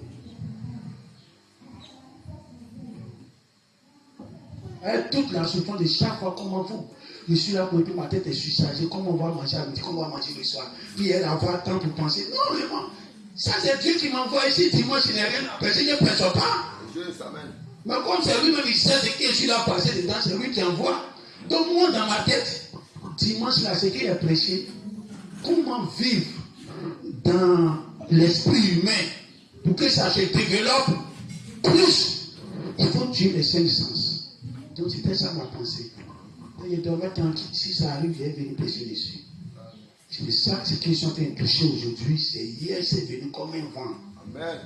Toute la souffrance de chaque fois, comment vous, je suis là pour écouter ma tête, je suis chargé, comment on va manger à midi, comment on va manger le soir. Puis elle avoir temps pour penser. Non, vraiment, ça c'est Dieu qui m'envoie ici, dimanche, il n'y a rien à penser, je ne pense pas. Mais comme c'est lui-même, il sait ce que je suis là passé dedans, c'est lui qui envoie. Donc moi, dans ma tête, dimanche là, c'est qu'il a prêché. Comment vivre dans l'esprit humain pour que ça se développe plus? Il faut tuer les 5 sens. Donc c'était ça ma pensée. Et je dormais tranquille. Si ça arrive, je vais venir prêcher dessus. C'est ça que ce qu'ils sont en train de toucher aujourd'hui. C'est hier, c'est venu comme un vent. Amen.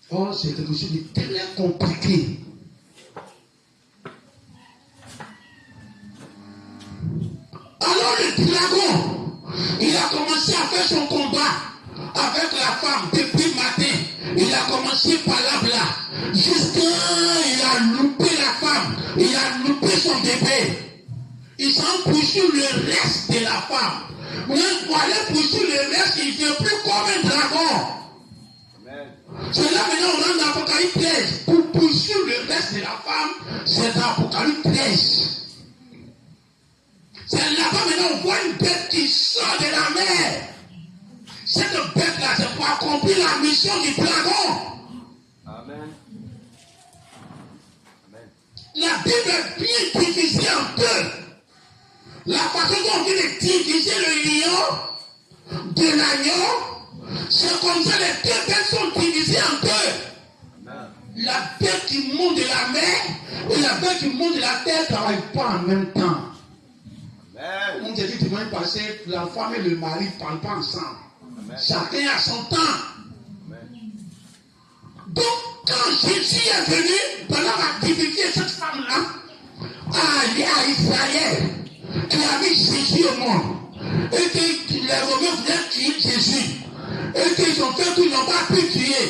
Or, c'est quelque chose de très compliqué. Alors le dragon, il a commencé à faire son combat avec la femme depuis le matin. Il a commencé par là, jusqu'à il a loupé la femme, il a loupé son bébé. Il s'en poursuit le reste de la femme. Mais pour aller poursuivre le reste, il ne fait plus comme un dragon. C'est là maintenant on rentre dans Apocalypse 13. Pour poursuivre le reste de la femme, c'est dans Apocalypse 13. C'est là-bas maintenant on voit une bête qui sort de la mer. Cette bête-là, c'est pour accomplir la mission du dragon. Amen. Amen. La Bible est bien divisée en deux. La façon dont on vient de diviser le lion de l'agneau, c'est comme ça les deux bêtes sont divisées en deux. Amen. La bête qui monte de la mer et la bête qui monte de la terre ne travaillent pas en même temps. Amen. On te dit dimanche passé, la femme et le mari ne parlent pas ensemble. Amen. Chacun a son temps. Amen. Donc, quand Jésus est venu, pendant la diviser cette femme-là, à aller à Israël, qui a mis Jésus au monde, et que les Romains voulaient tuer Jésus, et qu'ils ont fait tout, ils n'ont pas pu tuer.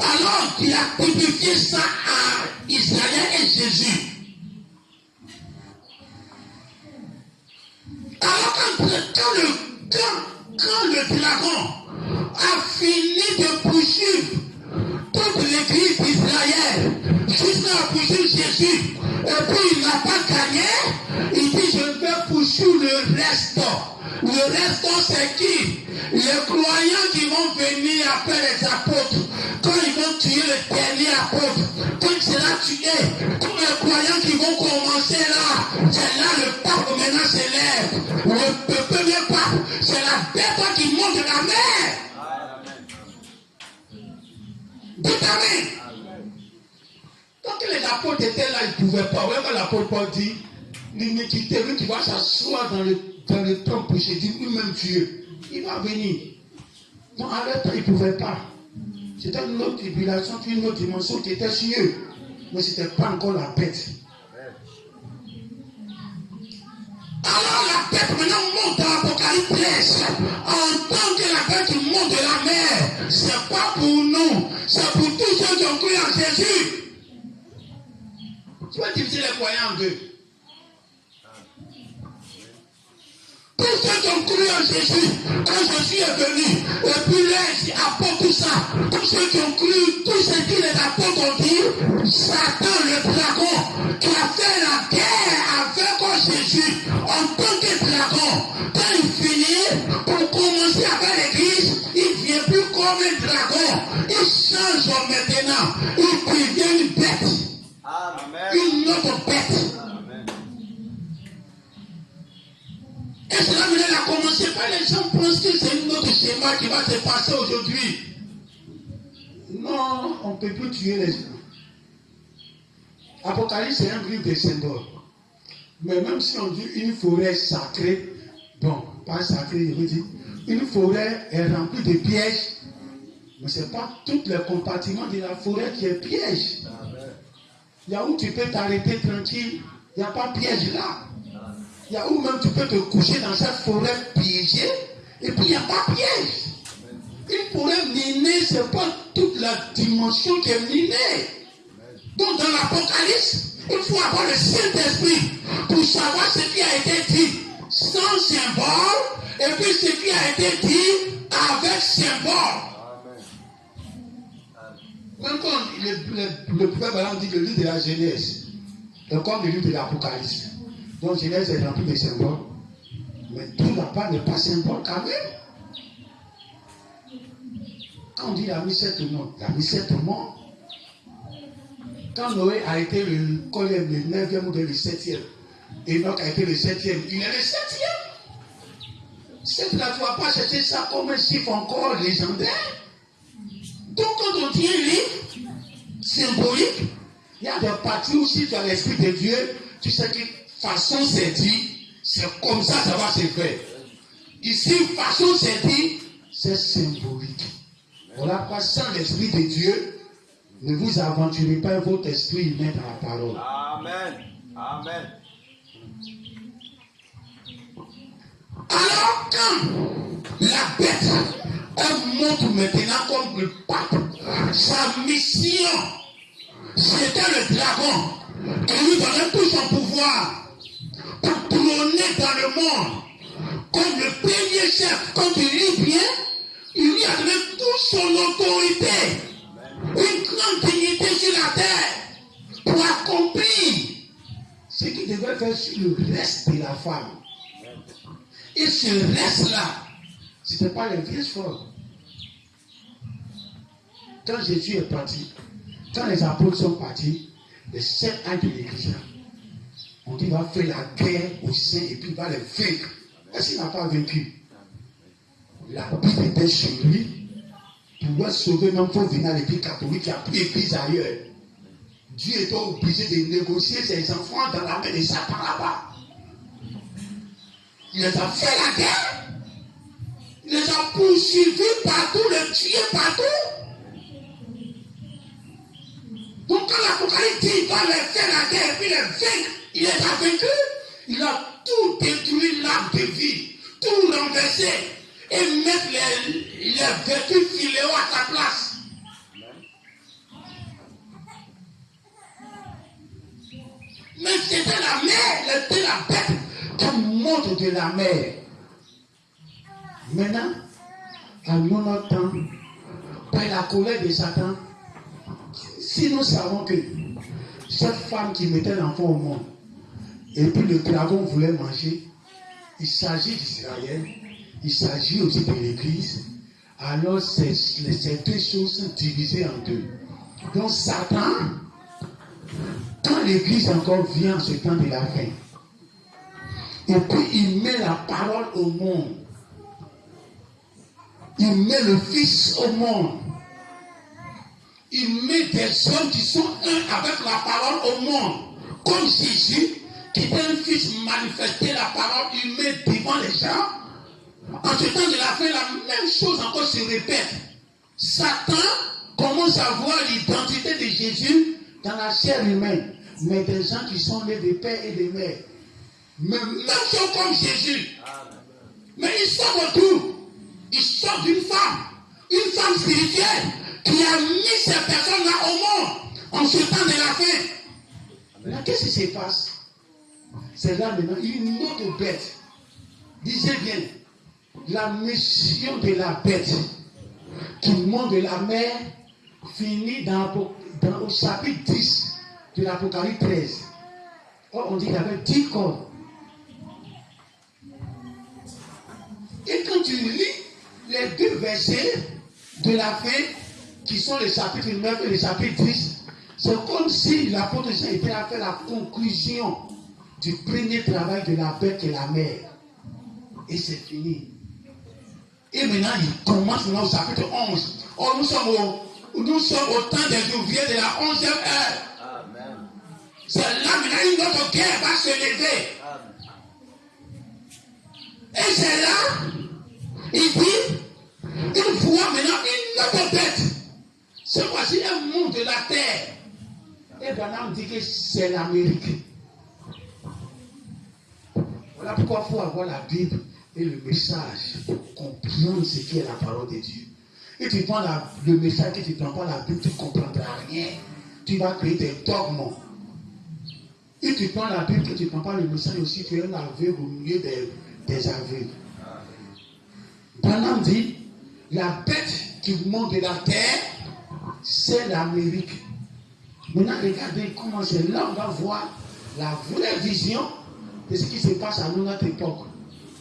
Alors qu'il a typifié ça à Israël et Jésus. Alors quand le dragon a fini de poursuivre toute l'église d'Israël jusqu'à poursuivre Jésus, et puis il n'a pas gagné, il dit je vais poursuivre le reste. Le reste c'est qui? Les croyants qui vont venir après les apôtres, quand ils vont tuer le dernier apôtre, quand il sera tué, tous les croyants qui vont commencer là, c'est là le pape maintenant s'élève. Le premier pape, c'est la bête qui monte de la mer. Dites amen. Donc les apôtres étaient là, ils ne pouvaient pas. Vraiment l'apôtre Paul dit, l'iniquité, lui qui va s'asseoir dans le temple pour se dire lui-même Dieu, il va venir. Non, à leur temps, ils ne pouvaient pas. C'était une autre tribulation, une autre dimension qui était sur eux. Mais ce n'était pas encore la bête. Alors la bête maintenant monte dans l'Apocalypse 13. En tant que la bête qui monte de la mer, c'est pas pour nous, c'est pour tous ceux qui ont cru en Jésus. Tu vas diviser les croyants en deux. Tous ceux qui ont cru en Jésus, quand Jésus est venu, et puis là, apporte tout ça, tous ceux qui ont cru, tous ceux qui les apôtres ont dit, Satan, le dragon, qui a fait la guerre avec Jésus, en tant que dragon, quand il finit, pour commencer avec l'église, il ne vient plus comme un dragon, il change maintenant, il devient une bête, une autre bête. Et cela venait à commencer par les gens pensent que c'est une autre schéma qui va se passer aujourd'hui. Non, on ne peut plus tuer les gens. Apocalypse, c'est un livre de symboles. Mais même si on dit une forêt sacrée, bon, pas sacrée, je veux dire, une forêt est remplie de pièges, mais ce n'est pas tous les compartiments de la forêt qui est piège. Il y a où tu peux t'arrêter tranquille, il n'y a pas de piège là. Il y a où même tu peux te coucher dans cette forêt piégée, et puis il n'y a pas de piège. Une forêt minée, ce n'est pas toute la dimension qui est minée. Donc dans l'Apocalypse, il faut avoir le Saint-Esprit pour savoir ce qui a été dit sans symbole, et puis ce qui a été dit avec symbole. Même quand le prophète dit le livre de la Genèse, c'est comme le livre de l'Apocalypse. Donc Genèse est rempli de symboles, mais tout là-bas n'est pas symbole quand même. Quand on dit la mise au monde, la mise au monde. Quand Noé a été le 9e ou le 7e, Enoch a été le 7e, il est le 7e. C'est que tu ne dois pas chercher ça comme un chiffre encore légendaire. Donc quand on dit un livre symbolique, il y a des parties où si tu as l'Esprit de Dieu, tu sais que façon c'est dit, c'est comme ça ça va se faire. Ici, façon c'est dit, c'est symbolique. Voilà pourquoi sans l'Esprit de Dieu, ne vous aventurez pas votre esprit humain dans la parole. Amen. Amen. Alors quand la bête, elle montre maintenant comme le pape, sa mission, c'était le dragon, qui lui donnait tout son pouvoir pour trôner dans le monde. Comme le premier chef, quand il lit bien, il lui a donné toute son autorité, une grande dignité sur la terre, pour accomplir ce qu'il devait faire sur le reste de la femme. Et ce reste-là, ce n'était pas les vieilles folles. Quand Jésus est parti, quand les apôtres sont partis, les 7 ans de l'église, on dit qu'il va faire la guerre aux saints et puis il va les vaincre. Est-ce qu'il n'a pas vaincu? La Bible était sur lui. Pour le sauver, même pour venir à l'église catholique qui a pris l'église ailleurs. Dieu était obligé de négocier ses enfants dans la main de Satan là-bas. Il les a fait la guerre. Il les a poursuivis partout, les tués partout. Donc quand l'Apocalypse dit qu'il va les faire la guerre et puis les vaincre, Il est vaincu. Il a tout détruit l'arbre de vie, tout renversé et mettre les vertus filéo à ta place. Mais c'était la mer, c'était la bête qui monte de la mer. Maintenant, à notre temps, par la colère de Satan, si nous savons que cette femme qui mettait l'enfant au monde, et puis le dragon voulait manger, il s'agit d'Israël, il s'agit aussi de l'Église, alors ces deux choses sont divisées en deux. Donc Satan, quand l'Église encore vient en ce temps de la fin, et puis il met la parole au monde, il met le Fils au monde, il met des hommes qui sont un avec la parole au monde, comme Jésus, qui est un fils manifesté la parole, il met devant les gens. En ce temps de la fin, la même chose encore se répète. Satan commence à voir l'identité de Jésus dans la chair humaine, mais des gens qui sont nés de père et de mère. Même chose comme Jésus. Mais ils sont autour. Ils sont d'une femme spirituelle, qui a mis ces personnes-là au monde en ce temps de la fin. Là, qu'est-ce qui se passe? C'est là maintenant une autre bête. Lisez bien. La mission de la bête qui monte de la mer finit au chapitre 10 de l'Apocalypse 13. Or, on dit qu'il y avait 10 corps. Et quand tu lis les deux versets de la fin, qui sont le chapitre 9 et le chapitre 10, c'est comme si l'apôtre Jean était à faire la conclusion du premier travail de la bête et la mer. Et c'est fini. Et maintenant, il commence maintenant au chapitre 11. Or, nous sommes au temps des ouvriers de la 11e heure. Amen. C'est là maintenant une autre guerre va se lever. Amen. Et c'est là, il dit, il voit maintenant une autre bête. C'est voici un monde de la terre. Et Branham dit que c'est l'Amérique. Voilà pourquoi il faut avoir la Bible et le message pour comprendre ce qu'est la parole de Dieu. Et tu prends le message et tu ne prends pas la Bible, tu ne comprendras rien. Tu vas créer des dogmes. Et tu prends la Bible et tu ne prends pas le message aussi, tu es un aveugle au milieu des aveugles. Branham dit, la bête qui monte de la terre, c'est l'Amérique. Maintenant, regardez comment c'est là on va voir la vraie vision de ce qui se passe à notre époque.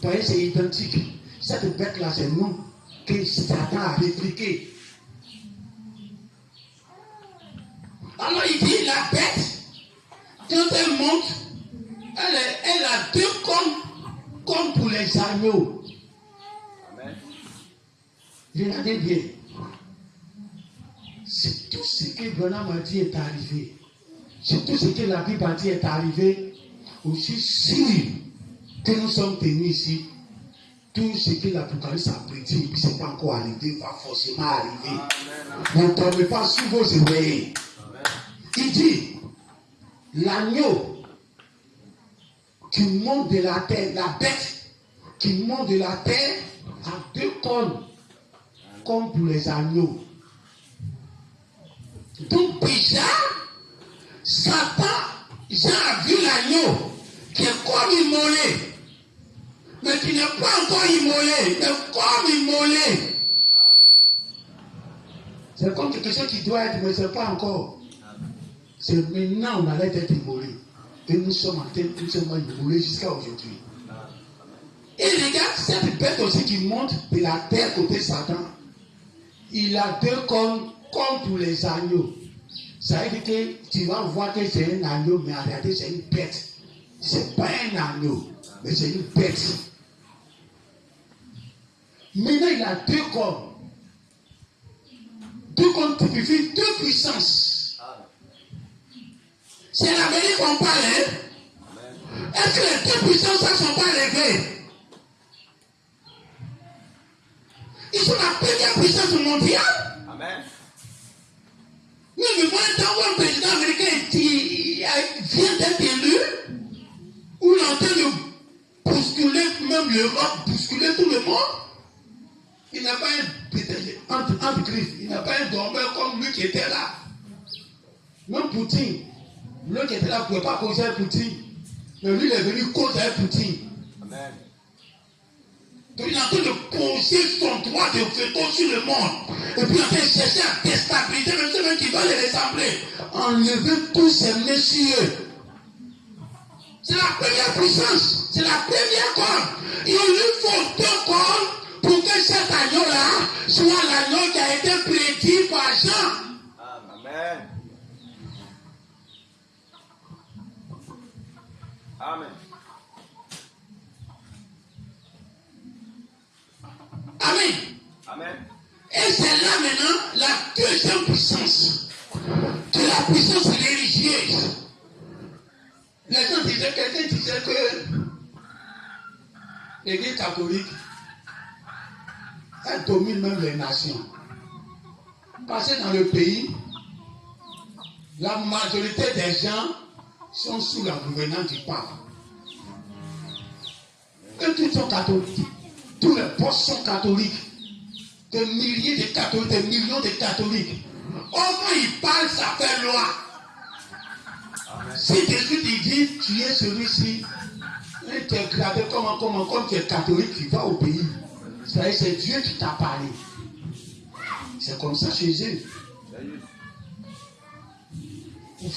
Vous voyez, c'est identique. Cette bête-là, c'est nous que Satan a répliqué. Alors il dit, la bête, quand elle monte, elle a deux comme pour les agneaux. Amen. Regardez bien. C'est tout ce que Branham a dit est arrivé. C'est tout ce que la Bible a dit est arrivé. Aussi sûr que nous sommes tenus ici, tout ce que l'Apocalypse a prédit, ce n'est pas encore arrivé, va forcément arriver. Ne tombez pas sous vos oreilles. Il dit, l'agneau qui monte de la terre, la bête qui monte de la terre a deux cornes, comme pour les agneaux. Donc déjà, Satan, Jean a vu l'agneau qui est comme immolé, mais qui n'est pas encore immolé, mais comme immolé. C'est comme quelque chose qui doit être, mais ce n'est pas encore. C'est maintenant on allait être immolé. Et nous sommes en train de nous immolés jusqu'à aujourd'hui. Et regarde cette bête aussi qui monte de la terre côté Satan. Il a deux cornes comme pour les agneaux. Ça veut dire que tu vas voir que c'est un agneau, mais en réalité c'est une bête. C'est pas un agneau, mais c'est une bête. Maintenant il a deux cornes. Deux cornes typifient deux puissances. C'est l'Amérique qu'on parle, hein? Est-ce que les deux puissances ne sont pas levées? Ils sont la première puissance mondiale. Amen. Nous vivons un temps où un président américain vient d'être élu. où il est en train de bousculer même l'Europe, bousculer tout le monde. Il n'a pas un griffe, il n'a pas un dormeur comme lui qui était là. Même Poutine, lui qui était là ne pouvait pas causer avec Poutine. Mais lui, il est venu causer avec Poutine. Amen. Donc il est en train de poser son droit de veto sur le monde. Et puis il est en train de chercher à déstabiliser même ceux qui veulent les rassembler. Enlever tous ces messieurs. C'est la première puissance. C'est la première corne. Il lui faut 2 cornes pour que cet agneau-là soit l'agneau qui a été prédit par Jean. Amen. Amen. Amen. Amen. Et c'est là maintenant la deuxième puissance. C'est la puissance religieuse. Les gens disaient, quelqu'un disait que l'Église catholique, elle domine même les nations. Parce que dans le pays, la majorité des gens sont sous la gouvernance du pape. Et tous sont catholiques. Tous les postes sont catholiques. Des milliers de catholiques, des millions de catholiques. Comment ils parlent, ça fait loi. Si Jésus dit, tu es celui-ci, il t'est gradé comme tu es catholique, tu vas au pays. C'est Dieu qui t'a parlé. C'est comme ça chez eux.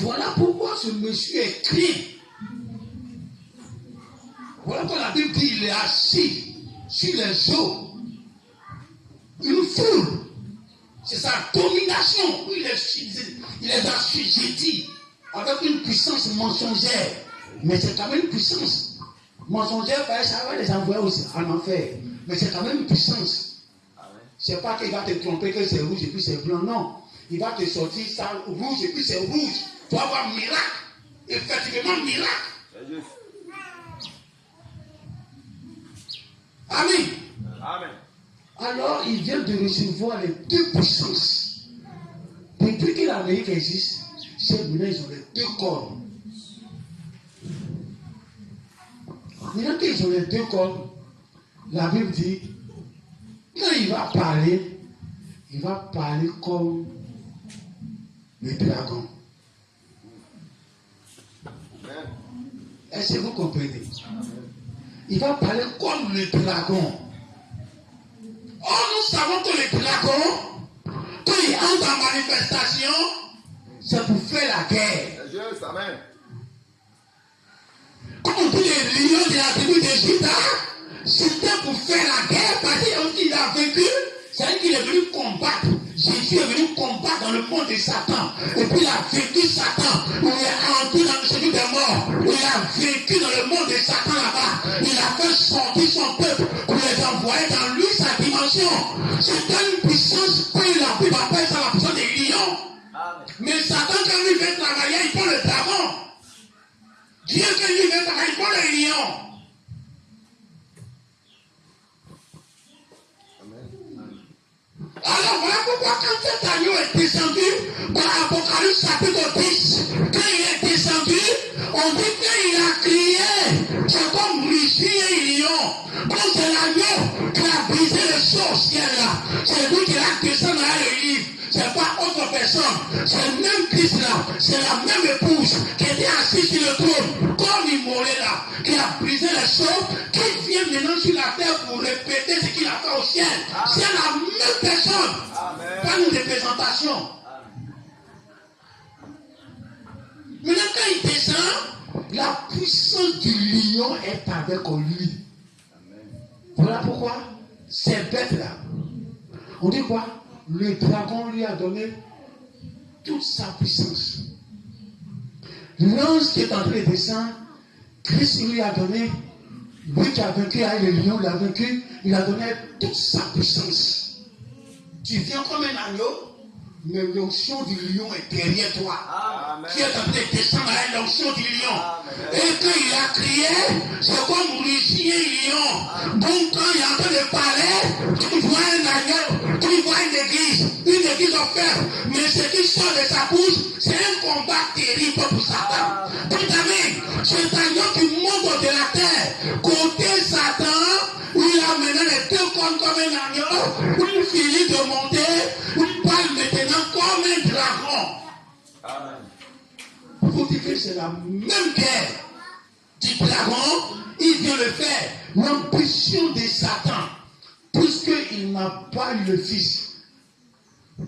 Voilà pourquoi ce monsieur est crie. Voilà pourquoi la Bible dit il est assis sur les eaux. Une foule. C'est sa domination. Il est assujetti avec une puissance mensongère. Mais c'est quand même une puissance. Mensongère, ça va les envoyer aussi en enfer. Mais c'est quand même une puissance. C'est pas qu'il va te tromper que c'est rouge et puis c'est blanc. Non. Il va te sortir ça rouge et puis c'est rouge. Tu vas avoir miracle. Effectivement, miracle. Amen. Amen. Alors, il vient de recevoir les 2 puissances. Depuis que l'Amérique existe, ces maintenant ils ont les 2 corps. Maintenant qu'ils ont les 2 corps, la Bible dit, quand il va parler comme le dragon. Est-ce que vous comprenez? Il va parler comme le dragon. Or, nous savons que le dragon, quand il entre en manifestation, c'est pour faire la guerre. C'est juste, amen. Comme on dit les lions de la tribu de Juda, c'était pour faire la guerre parce qu'il a vaincu. C'est-à-dire qu'il est venu combattre. Jésus est venu combattre dans le monde de Satan. Et puis il a vaincu Satan. Il est entré dans le séjour des morts. Il a vaincu dans le monde de Satan là-bas. Il a fait sortir son peuple pour les envoyer dans lui sa dimension. C'est une puissance, quand il a pris ma paix, ça la puissance des lions. Mais Satan, quand lui vient travailler, il prend le dragon. Dieu, quand lui vient travailler, il prend le lion. Alors voilà pourquoi quand cet agneau est descendu, dans l'Apocalypse chapitre 10, quand il est descendu, on dit qu'il a crié, c'est comme Russie et lion. Donc c'est l'agneau qui a brisé le sceau au ciel là. C'est lui qui a descendu dans le livre. C'est pas autre personne. C'est le même Christ là. C'est la même épouse qui était assise sur le trône, comme immolé là, qui a brisé le sceau, qui vient maintenant sur la terre pour répéter ce qu'il a fait au ciel. C'est la même personne. Pas une représentation. Maintenant, quand il descend, la puissance du lion est avec lui. Voilà pourquoi ces bêtes-là, on dit quoi? Le dragon lui a donné toute sa puissance. L'ange qui est en train de descendre, Christ lui a donné, lui qui a vaincu avec le lion, il a vaincu, il a donné toute sa puissance. Tu viens comme un agneau, mais l'onction du lion est derrière toi. Amen. Tu es en train de descendre avec l'onction du lion. Amen. Et quand il a crié, c'est comme Russie et lion. Donc quand il est en train de parler, tu vois un agneau, tu vois une église offerte. Mais ce qui sort de sa bouche, c'est un combat terrible pour Satan. Donc amen, c'est un agneau qui monte au Côté Satan, il a mené les deux cornes comme un agneau, il finit de monter, il parle maintenant comme un dragon. Amen. Pour dire que c'est la même guerre du dragon, il vient le faire. L'ambition de Satan, puisqu'il n'a pas eu le Fils,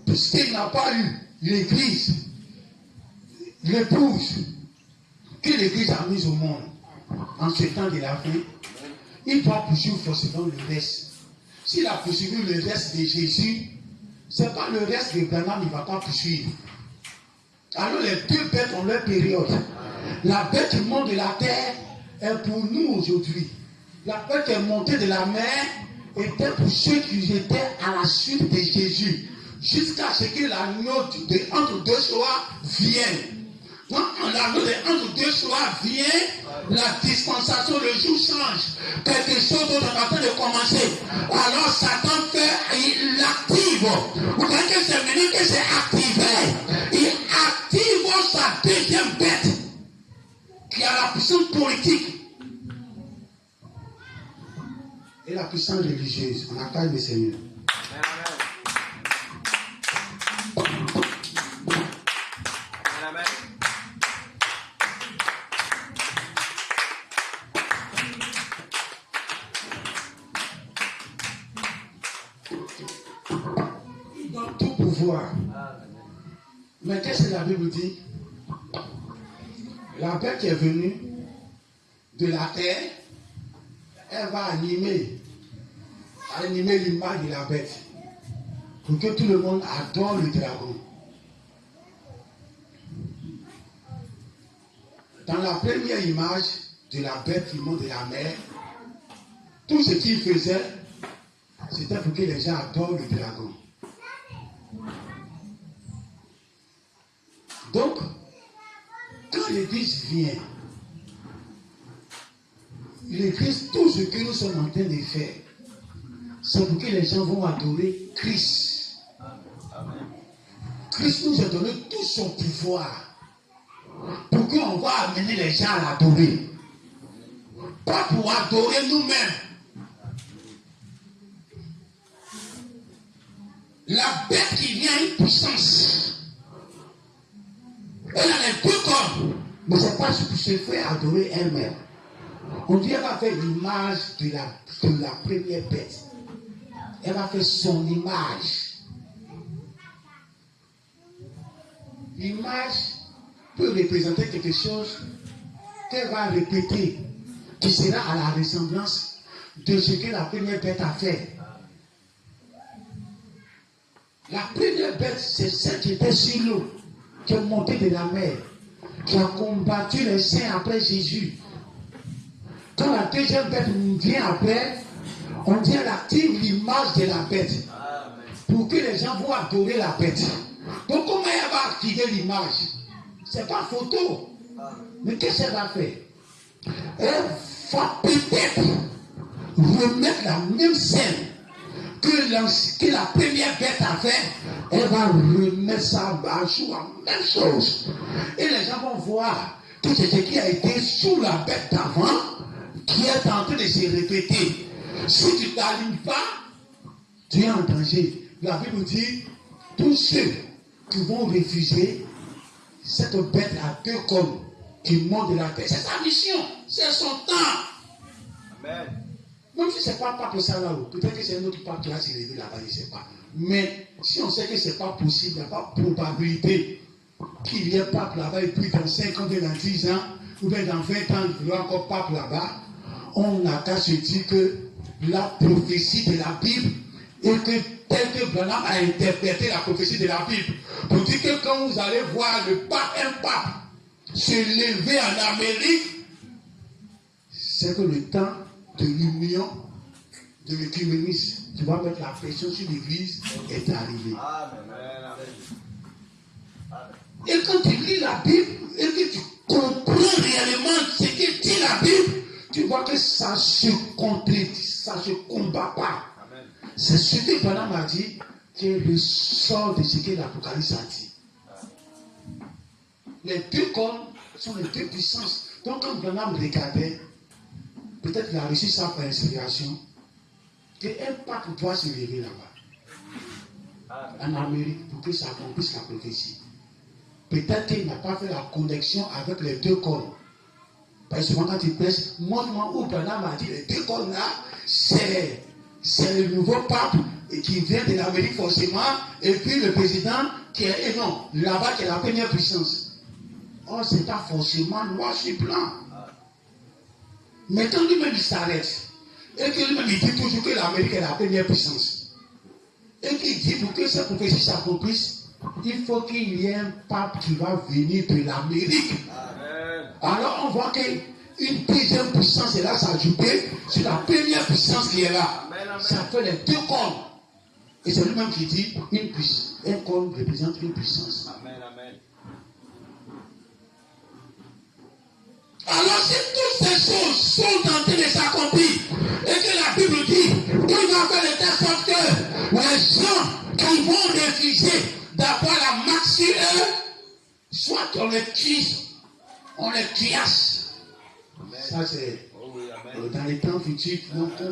puisqu'il n'a pas eu l'Église, l'épouse que l'Église a mise au monde en ce temps de la fin, il doit poursuivre forcément le reste. S'il a poursuivi le reste de Jésus, ce n'est pas le reste de Branham, il ne va pas poursuivre. Alors les deux bêtes ont leur période. La bête qui monte de la terre est pour nous aujourd'hui. La bête qui est montée de la mer était pour ceux qui étaient à la suite de Jésus. Jusqu'à ce que l'agneau entre deux soirs vienne. Quand l'agneau entre deux soirs vient, la dispensation, le jour change. Quelque chose d'autre est en train de commencer. Alors Satan il l'active. Vous voyez que c'est venu que c'est activé. Il active sa deuxième bête qui a la puissance politique et la puissance religieuse. On accorde le Seigneur. Amen. Il donne tout pouvoir. Mais qu'est-ce que la Bible dit? La bête qui est venue de la terre, elle va animer l'image de la bête pour que tout le monde adore le dragon. Dans la première image de la bête qui monte de la mer, tout ce qu'il faisait, c'était pour que les gens adorent le dragon. Donc, quand l'Église vient, l'Église, tout ce que nous sommes en train de faire, c'est pour que les gens vont adorer Christ. Christ nous a donné tout son pouvoir pour qu'on va amener les gens à l'adorer. Pas pour adorer nous-mêmes. La bête qui vient a une puissance. Elle a les deux corps. Mais ce n'est pas pour se faire adorer elle-même. On dit qu'elle va faire l'image de la première bête. Elle va faire son image. L'image peut représenter quelque chose qu'elle va répéter, qui sera à la ressemblance de ce que la première bête a fait. La première bête, c'est celle qui était sur l'eau, qui est montée de la mer, qui a combattu les saints après Jésus. Quand la deuxième bête vient après, on dit qu'elle active l'image de la bête pour que les gens vont adorer la bête. Donc comment elle va activer l'image? Ce n'est pas photo. Mais qu'est-ce qu'elle va faire? Elle va peut-être remettre la même scène que la première bête a fait. Elle va remettre ça à jour, la même chose. Et les gens vont voir que c'est ce qui a été sous la bête d'avant qui est en train de se répéter. Si tu ne t'alignes pas, tu es en danger. La Bible dit, tous ceux qui vont refuser cette bête à deux cornes qui monte de la terre, c'est sa mission, c'est son temps. Amen. Même si ce n'est pas pape ça là-haut, peut-être que c'est un autre pape qui va se lever là-bas, je ne sais pas. Mais si on sait que ce n'est pas possible, il n'y a pas de probabilité qu'il y ait pape là-bas et puis dans 5 ans, dans 10 ans, ou bien dans 20 ans, il y aura encore pape là-bas. On n'a qu'à se dire que la prophétie de la Bible et que tel que Branham a interprété la prophétie de la Bible, pour dire que quand vous allez voir un pape se lever en Amérique, c'est que le temps de l'union, de l'écuménisme, qui va mettre la pression sur l'Église, est arrivé. Amen. Et quand tu lis la Bible et que tu comprends réellement ce que dit la Bible, tu vois que ça se contredit, ça ne se combat pas. Amen. C'est ce que Branham a dit qui est le sort de ce que l'Apocalypse a dit. Les deux corps sont les deux puissances. Donc quand Branham regardait, peut-être qu'il a reçu ça par inspiration, qu'un pape doit se lever là-bas, en Amérique, pour que ça accomplisse la prophétie. Peut-être qu'il n'a pas fait la connexion avec les deux corps. Parce que souvent quand tu prêches, montre-moi où Branham a dit les deux corps là, c'est le nouveau pape qui vient de l'Amérique forcément, et puis le président qui est, et non, là-bas qui est la première puissance. Or, ce n'est pas forcément noir sur blanc. Mais quand lui-même il s'arrête, et que lui-même il dit toujours que l'Amérique est la première puissance, et qu'il dit pour que cette prophétie s'accomplisse, il faut qu'il y ait un pape qui va venir de l'Amérique. Alors on voit qu'une deuxième puissance est là s'ajouter sur la première puissance qui est là. Ça fait les deux corps. Et c'est lui-même qui dit un corps représente une puissance. Alors si toutes ces choses sont en train de s'accomplir et que la Bible dit qu'il va faire de telle sorte que les gens qui vont refuser d'avoir la marque sur eux, soit on les tue, on les tuasse. Ça c'est dans les temps futurs,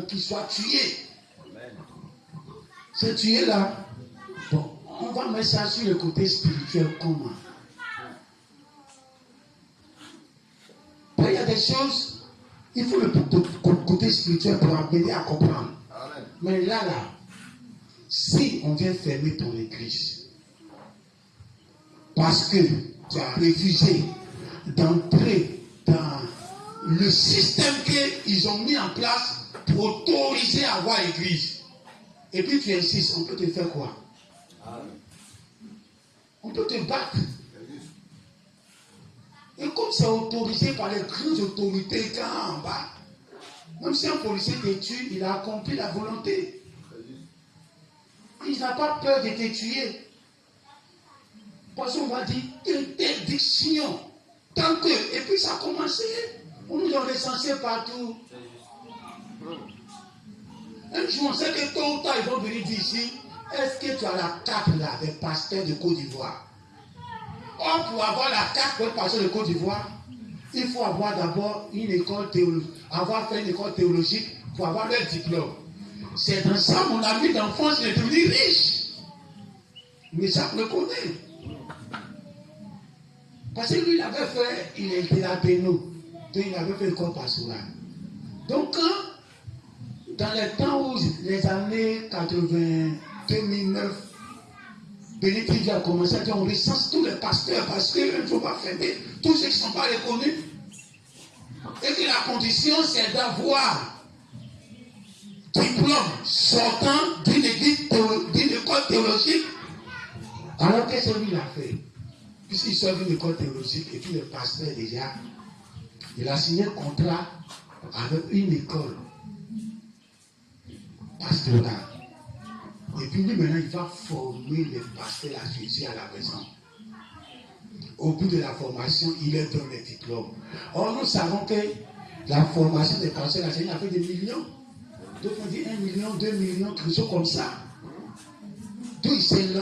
qu'ils soient tués. C'est tué là. Bon, on va mettre ça sur le côté spirituel comment? Il y a des choses, il faut le côté spirituel pour m'aider à comprendre. Amen. Mais là, si on vient fermer ton église, parce que tu as refusé d'entrer dans le système qu'ils ont mis en place pour autoriser à avoir église, et puis tu insistes, on peut te faire quoi? Amen. On peut te battre. Et comme c'est autorisé par les grandes autorités quand en bas, même si un policier te tue, il a accompli la volonté. Il n'a pas peur de te tuer. Parce qu'on va dire interdiction. Tant que, et puis ça a commencé. On nous a recensé partout. Un jour, on sait que tôt ou tard, ils vont venir d'ici. Est-ce que tu as la carte là des pasteurs de Côte d'Ivoire? Or, pour avoir la carte pour passer de Côte d'Ivoire, il faut avoir d'abord une école théologique, avoir fait une école théologique pour avoir leur diplôme. C'est dans ça, mon ami d'enfance, il est devenu riche. Mais ça, on le connaît. Parce que lui, il avait fait, il était là de nous. Donc, il avait fait l'école pastorale. Donc, dans les temps où, les années 80, 2009, Bénédicte a commencé à dire on recense tous les pasteurs parce qu'il ne faut pas fermer tous ceux qui ne sont pas reconnus. Et que la condition c'est d'avoir diplôme sortant d'une église, d'une école théologique. Alors qu'est-ce que lui a fait? Puisqu'il sort d'une école théologique et puis le pasteur déjà, il a signé un contrat avec une école pastorale. Et puis lui, maintenant, il va former les pasteurs à Jésus à la maison. Au bout de la formation, il leur donne les diplômes. Or, nous savons que la formation des pasteurs à Jésus a fait des millions. Donc, on dit 1 million, 2 millions, quelque chose comme ça. Donc,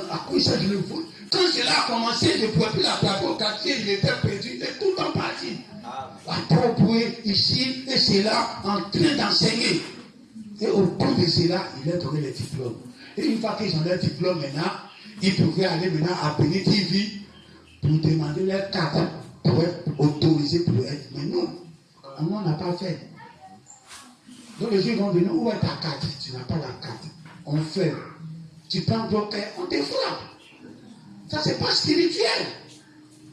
à quoi il s'agit de vous? Quand cela a commencé, je ne pouvais plus la placer au quartier, il était perdu, il est tout en partie. Après, on pouvait ici et c'est là, en train d'enseigner. Et au bout de cela, il leur donné les diplômes. Et une fois qu'ils ont leur diplôme maintenant, ils pouvaient aller maintenant à Béni TV pour demander leur carte pour être autorisés pour être. Mais non, on n'a pas fait. Donc les gens vont venir, où est ta carte? Tu n'as pas la carte. On fait. Tu prends bloqué, on te frappe. Ça, c'est pas spirituel.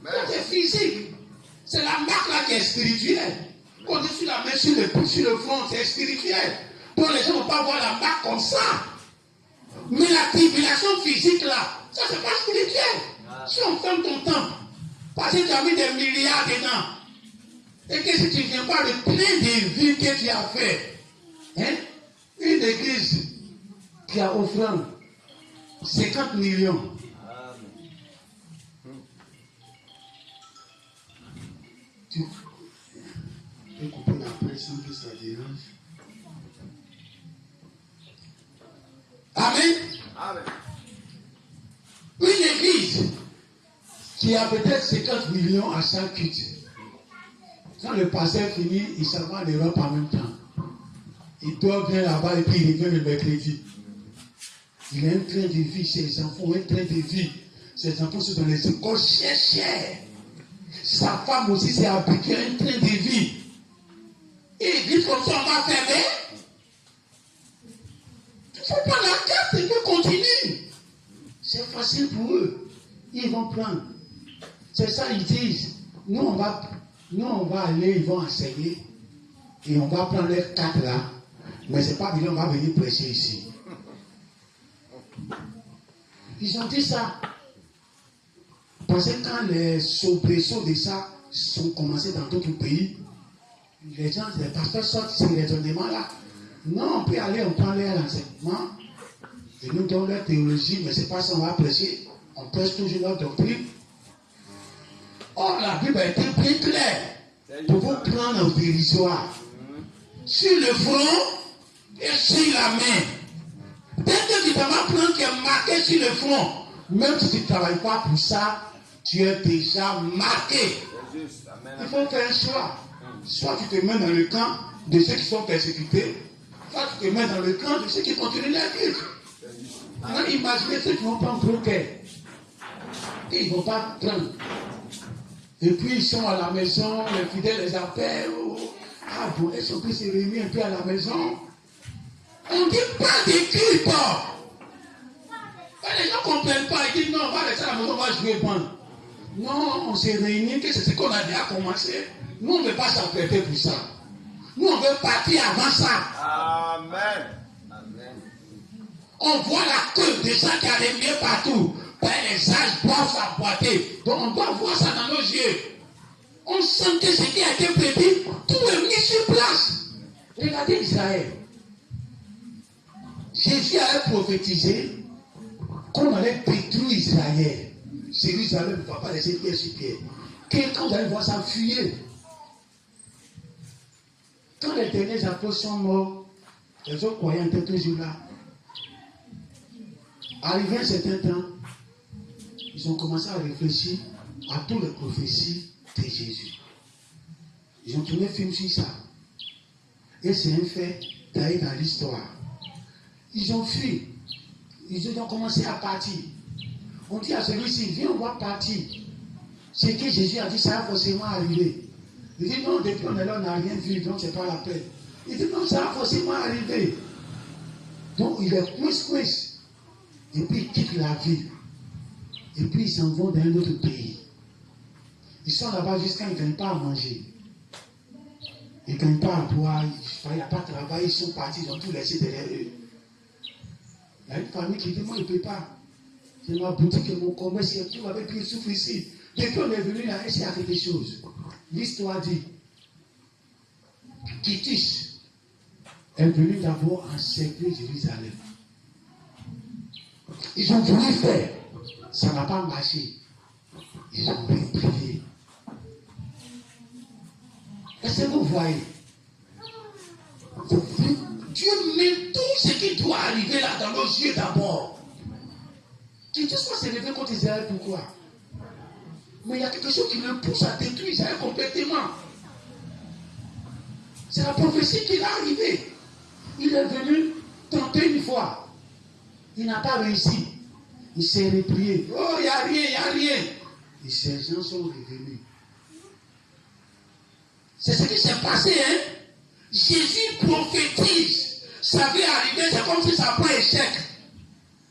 Ça, c'est physique. C'est la marque là qui est spirituelle. Quand tu la mets sur le front, c'est spirituel. Donc les gens ne vont pas voir la marque comme ça. Mais la tribulation physique là, ça c'est pas spirituel. Si on ferme ton temps, parce que tu as mis des milliards dedans, et que si tu ne viens pas de plein de vies que tu as fait, hein, une église qui a offert 50 millions. Tu peux couper la presse sans que ça dérange. Amen. Amen. Une église qui a peut-être 50 millions à chaque culte. Quand le pasteur finit, il s'en va en Europe en même temps. Il dort bien là-bas et puis il revient le mercredi. Il a un train de vie, ses enfants ont un train de vie. Ses enfants sont dans les écoles chères. Sa femme aussi s'est habituée à un train de vie. Et l'église comme ça, on va fermer. Il ne faut pas la carte et puis continue. C'est facile pour eux. Ils vont prendre. C'est ça, ils disent. Nous, on va aller, ils vont enseigner. Et on va prendre les cartes là. Mais c'est pas bien, on va venir prêcher ici. Ils ont dit ça. Parce que quand les soubresauts de ça sont commencés dans d'autres pays, les pasteurs sortent ces raisonnements là. Non, on peut aller, on prend leur enseignement. Et nous donnons leur théologie, mais c'est pas ça, on va prêcher. On prêche toujours leur doctrine. Or, la Bible a été bien claire pour vous prendre au dérisoire. Sur le front et sur la main. Dès que tu vas prendre qui est marqué sur le front, même si tu ne travailles pas pour ça, tu es déjà marqué. Il faut faire un choix. Soit tu te mets dans le camp de ceux qui sont persécutés, soit tu te mets dans le camp de ceux qui continuent leur vie. Maintenant, imaginez ceux qui vont prendre broquet. Et ils ne vont pas prendre. Et puis ils sont à la maison, les fidèles les appellent. Ah bon, est-ce qu'on peut se réunir un peu à la maison? On ne dit pas de culte. Les gens ne comprennent pas. Ils disent non, on va rester à la maison, on va jouer bon. Non, on s'est réunis, que c'est ce qu'on a déjà commencé. Nous, on ne veut pas s'apprêter pour ça. Nous, on veut partir avant ça. Amen. Amen. On voit la queue des gens qui arrivent bien partout. Les âges doivent s'apporter. Donc, on doit voir ça dans nos yeux. On sent que ce qui a été prédit, tout est mis sur place. Regardez Israël. Jésus a prophétisé qu'on allait détruire Israël. Jérusalem ne va pas laisser pierre sur pierre. Quand vous allez voir ça, fuyez. Quand les derniers apôtres sont morts, les autres croyants étaient toujours là. Arrivé un certain temps, ils ont commencé à réfléchir à toutes les prophéties de Jésus. Ils ont tourné film sur ça. Et c'est un fait d'ailleurs dans l'histoire. Ils ont fui. Ils ont commencé à partir. On dit à celui-ci, viens, on va partir. Ce que Jésus a dit, ça va forcément arriver. Il dit, non, depuis on est là, on n'a rien vu, donc c'est pas la peine. Il dit, non, ça va forcément arriver. Donc il est quiz. Et puis ils quittent la ville. Et puis ils s'en vont dans un autre pays. Ils sont là-bas jusqu'à ils ne gagnent pas à manger. Ils ne gagnent pas à boire. Il n'y a pas de travail. Ils sont partis. Ils ont tout laissé derrière eux. Il y a une famille qui dit, moi je ne peux pas. C'est ma boutique et mon commerce. Et tout avec qui ils souffrent ici. Depuis qu'on est venu là, il y a quelque chose. L'histoire dit qu'Itis est venu d'abord encercler Jérusalem. Ils ont voulu faire. Ça n'a pas marché. Ils ont prié. Est-ce que vous voyez? Dieu met tout ce qui doit arriver là dans nos yeux d'abord. Qui dit soit s'est levé contre Israël, pourquoi? Mais il y a quelque chose qui le pousse à détruire Israël complètement. C'est la prophétie qui est arrivée. Il est venu tenter une fois. Il n'a pas réussi. Il s'est replié. Oh, il n'y a rien. Et ces gens sont revenus. C'est ce qui s'est passé, hein? Jésus prophétise. Ça va arriver, c'est comme si ça prend échec.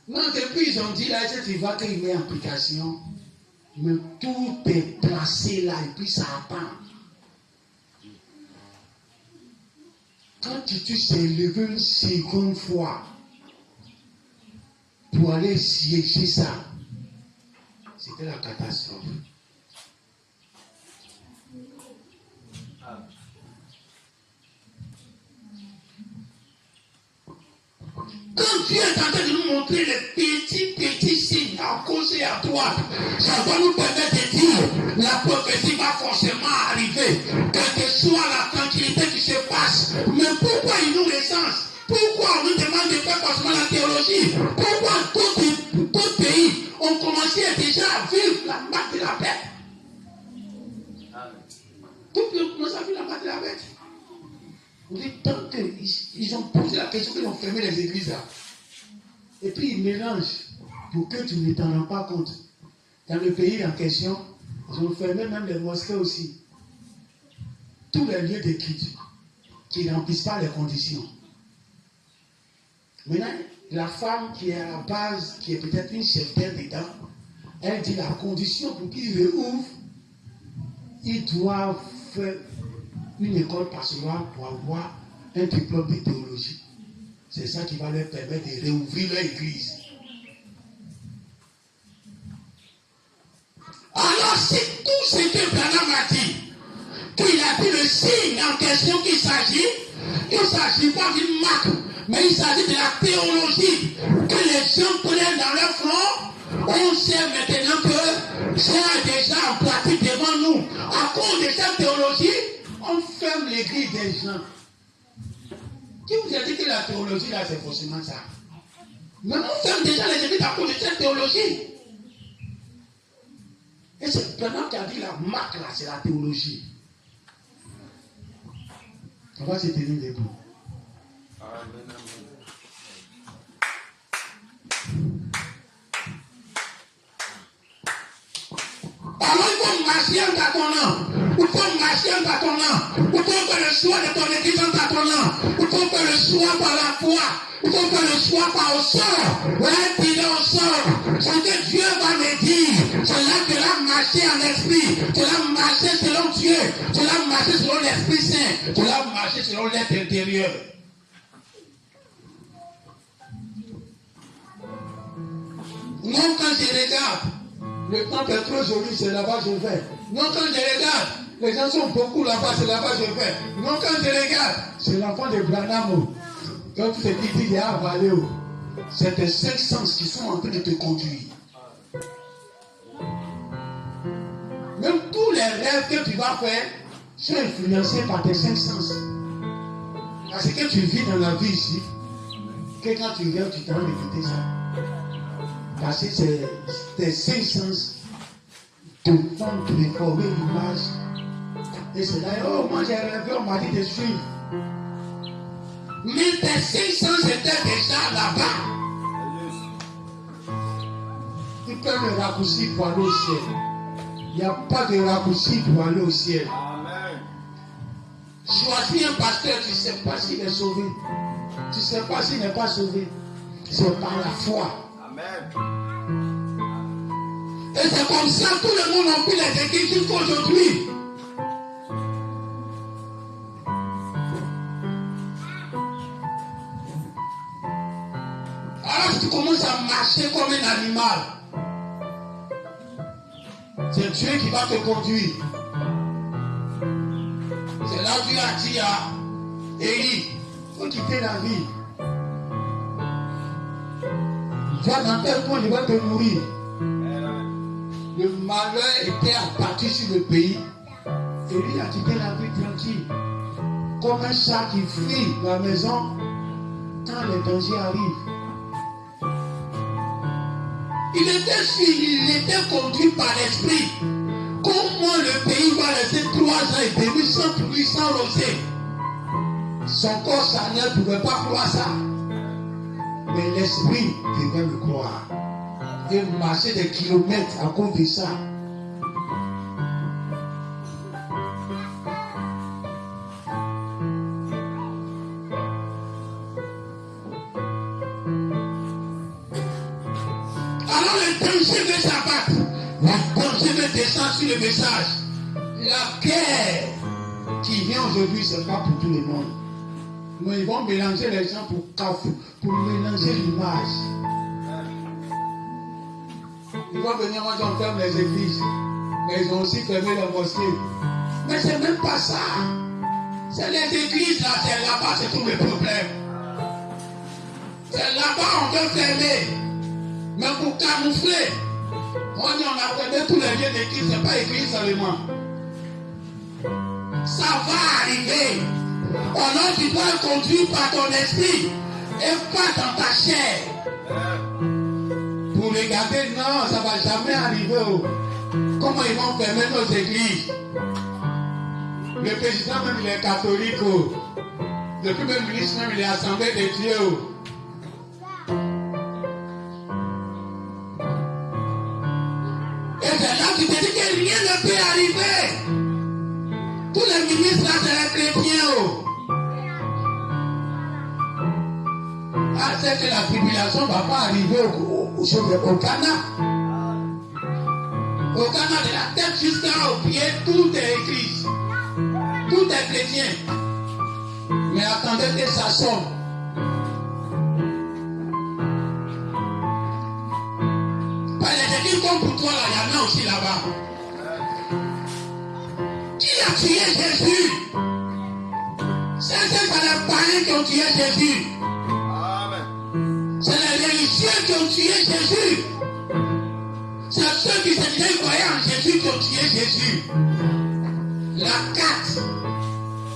Non, depuis ils ont dit là, tu vois qu'il met en application. Mais tout est placé là et puis ça attend. Quand tu s'est levé une seconde fois pour aller siéger ça, c'était la catastrophe. Quand Dieu est en train de nous montrer les petits signes à gauche et à droite, ça va nous permettre de dire la prophétie va forcément arriver. Quelle que soit la tranquillité qui se passe. Mais pourquoi il nous recense? Pourquoi on nous demande de faire forcément la théologie? Pourquoi d'autres pays ont commencé déjà à vivre la marque de la bête? Tout le monde a vu la marque de la bête. On dit tant qu'ils ont question qu'ils ont fermé les églises là. Et puis ils mélangent pour que tu ne t'en rends pas compte. Dans le pays en question, ils ont fermé même les mosquées aussi. Tous les lieux de culte qui ne remplissent pas les conditions. Maintenant, la femme qui est à la base, qui est peut-être une chef dedans, elle dit la condition pour qu'ils réouvrent, ils doivent faire une école pastorale pour avoir un diplôme de théologie. C'est ça qui va leur permettre de réouvrir leur église. Alors c'est tout ce que Branham a dit. Qu'il a dit le signe en question qu'il s'agit, il ne s'agit pas d'une marque, mais il s'agit de la théologie que les gens prennent dans leur front. On sait maintenant que c'est déjà en pratique devant nous. À cause de cette théologie, on ferme l'église des gens. Qui vous a dit que la théologie là c'est forcément ça? Mais on ferme déjà les églises à cause de cette théologie. Et c'est Branham qui a dit la marque là, c'est la théologie. On va se tenir debout. Amen. Alors il faut marcher en tâtonnant. Il faut marcher en tâtonnant. Il faut faire le choix de ton église en tâtonnant. Il faut faire le choix par la foi. Il faut faire le choix par au sort. Ouais, tirer au sort. Ce que Dieu va me dire, c'est là que là marcher en esprit. C'est là marcher selon Dieu. C'est là marcher selon l'Esprit Saint. C'est là marcher selon l'être intérieur. Non, quand je regarde, le temple est trop joli, c'est là-bas que je vais. Non, quand je regarde, les gens sont beaucoup là-bas, c'est là-bas que je vais. Non, quand je regarde, c'est l'enfant de Branham. Quand tu te dis qu'il est avalé, c'est tes 5 sens qui sont en train de te conduire. Même tous les rêves que tu vas faire sont influencés par tes 5 sens. Parce que tu vis dans la vie ici, que quand tu rêves, tu t'en rends d'écouter ça. Parce que c'est tes 5 sens te font te former l'image. Et c'est là, oh, moi j'ai rêvé, on m'a dit de suivre. Mais tes 5 sens étaient déjà là-bas. Tu peux le raccourci pour aller au ciel. Il n'y a pas de raccourci pour aller au ciel. Amen. Choisis un pasteur, tu ne sais pas s'il est sauvé. Tu ne sais pas s'il n'est pas sauvé. C'est par la foi. Amen. Et c'est comme ça tout le monde a pris les églises jusqu'à aujourd'hui. Alors tu commences à marcher comme un animal. C'est Dieu qui va te conduire. C'est là que Dieu a dit à Élie, il faut quitter la vie. Va dans tel point, il va te mourir. Le malheur était abattu sur le pays. Élie a quitté la vie tranquille. Comme un chat qui fuit la maison quand les dangers arrivent. Il était conduit par l'esprit. Comment le pays va rester 3 ans et demi sans pluie, sans rosée? Son corps charnel ne pouvait pas croire ça. Mais l'esprit devait le croire. Et marcher des kilomètres à cause de ça. Alors le danger de s'abattre, le danger de descendre sur le message. La guerre qui vient aujourd'hui, ce n'est pas pour tout le monde. Mais ils vont mélanger les gens pour mélanger l'image. Ils vont venir, moi j'en ferme les églises. Mais ils ont aussi fermé les mosquées. Mais c'est même pas ça. C'est les églises là, c'est là-bas, c'est tout le problème. C'est là-bas on veut fermer. Mais pour camoufler, on dit on a fermé tous les lieux d'église, c'est pas église seulement. Ça va arriver. Alors tu dois être conduit par ton esprit et pas dans ta chair. Pour regarder, non, ça ne va jamais arriver. Comment ils vont fermer nos églises? Le président même il est catholique. Depuis même ministre, même il est assemblée de Dieu. Et c'est là que tu te dis que rien ne peut arriver. Tous les ministres là, c'est les chrétiens. Ah, c'est que la tribulation ne va pas arriver au Ghana. Au Ghana, de la tête jusqu'au pied, tout est église. Tout est chrétien. Mais attendez que ça sonne. Parce que les comme pour toi, là, il y en a aussi là-bas. Qui a tué Jésus? C'est les païens qui ont tué Jésus. C'est les religieux qui ont tué Jésus. C'est ceux qui se disaient croyants en Jésus qui ont tué Jésus. La carte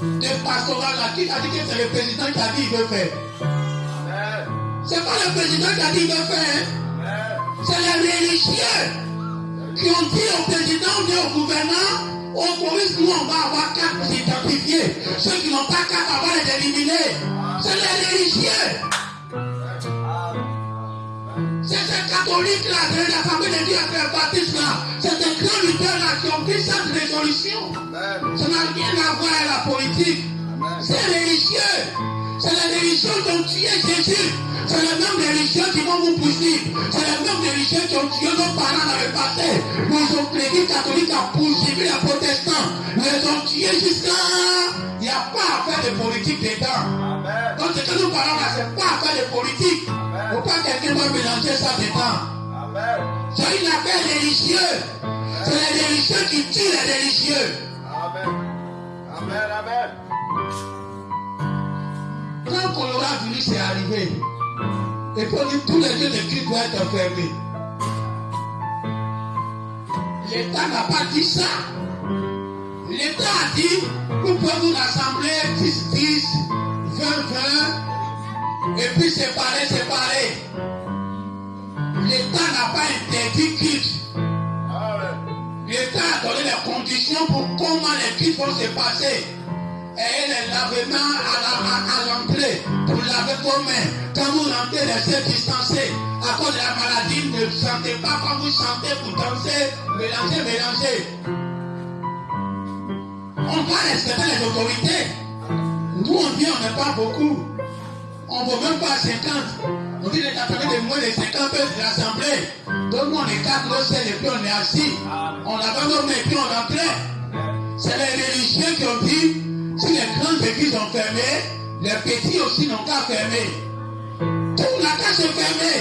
de pastoral là, qui a dit que c'est le président qui a dit qu'il veut faire. C'est pas le président qui a dit qu'il veut faire. C'est les religieux qui ont dit au président ou au gouverneur, au police, nous on va avoir carte pour s'identifier. Ceux qui n'ont pas carte, on va les éliminer. C'est les religieux. C'est ces catholiques-là, c'est l'Assemblée de Dieu avec les baptistes là, c'est des grands lutteurs-là qui ont pris cette résolution. Ça n'a rien à voir avec la politique. C'est religieux. C'est les religieux qui ont tué Jésus. C'est les mêmes religieux qui vont vous poursuivre. C'est les mêmes religieux qui ont tué nos parents dans le passé. Nous ont l'église catholique à poursuivi les protestants. Nous les ont tués jusqu'à... Il n'y a pas à faire de politique dedans. Donc ce que nous parlons là, c'est pas à faire de politique. Il ne faut pas que quelqu'un va mélanger ça dedans. C'est une affaire religieuse. C'est les religieux qui tuent les religieux. Amen. Quand coronavirus est arrivé, et puis on dit tous les lieux de culte doivent être fermés. L'État n'a pas dit ça. L'État a dit, vous pouvez vous rassembler 10, 20, et puis séparer. L'État n'a pas interdit culte. L'État a donné les conditions pour comment les cultes vont se passer. Et les lavements à l'entrée pour laver vos mains. Quand vous rentrez, restez distancés. À cause de la maladie, ne sentez pas quand vous chantez, vous dansez, mélangez. On va respecter les autorités. Nous, on vient, on n'est pas beaucoup. On ne vaut même pas 50. On dit les attendez de moins de 50 peuvent l'assemblée. Donc nous, on écarte nos selles et puis on est assis. On lave nos mains et puis on rentrait. C'est les religieux qui ont dit, si les grandes églises ont fermé, les petits aussi n'ont qu'à fermer. Tout n'a qu'à se fermer.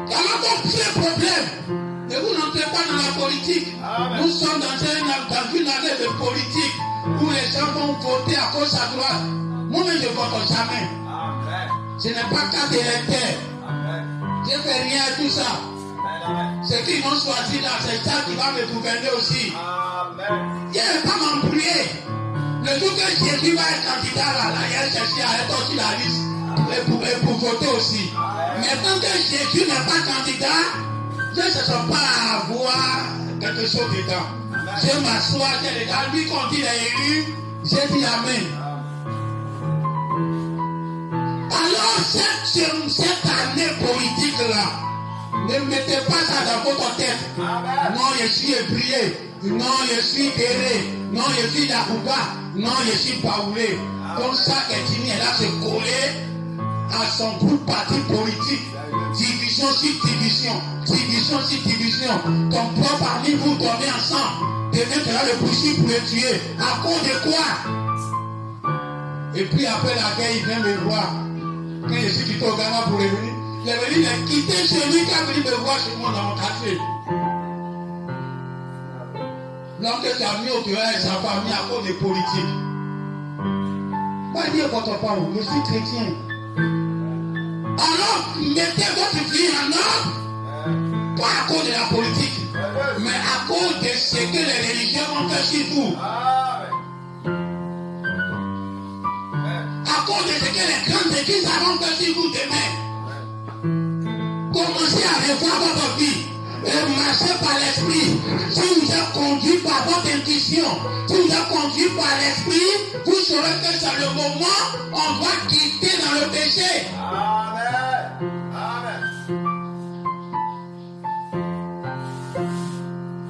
Alors donc, c'est le problème. Ne vous n'entrez pas dans la politique. Nous sommes dans une année de politique où les gens vont voter à gauche à droite. Moi-même, je ne vote jamais. Ce n'est pas cas d'électeur. Je ne fais rien à tout ça. Ceux qui m'ont choisi là, c'est ça qui va me gouverner aussi. Je ne vais pas m'embrouiller. Le jour que Jésus va être candidat là, il a cherché à être aussi la liste pour voter aussi. Mais tant que Jésus n'est pas candidat, je ne cherche pas à avoir quelque chose dedans. Je m'assois, j'ai les gars, lui qu'on dit les élus, j'ai dit Amen. Alors, cette année politique là, ne mettez pas ça dans votre tête. Non, je suis ébrié. Non, je suis guéri. Non, je suis Dakuba. Non, je suis Paoulé. Donc, chaque ethnie est là se coller à son groupe parti politique. Division sur division. Division sur division. Ton propre ami vous dormez ensemble. Demain, tu vas le poursuivre pour le tuer. À cause de quoi? Et puis, après la guerre, il vient me voir. Quand je suis quitté au Ghana pour revenir, il est venu me quitter chez lui qui a venu me voir chez moi dans mon quartier. Donc, tu as mis au dehors et sa famille à cause des politiques. Pas dire votre parole, je suis chrétien. Alors, mettez votre vie en ordre, pas à cause de la politique, mais à cause de ce que les religieux vont faire sur vous. À cause de ce que les grandes églises vont faire sur vous demain. Commencez à revoir votre vie. et marcher par l'esprit. Si vous êtes conduit par votre intuition, si vous êtes conduit par l'esprit, vous saurez que c'est le moment où on doit quitter dans le péché. Amen. Amen.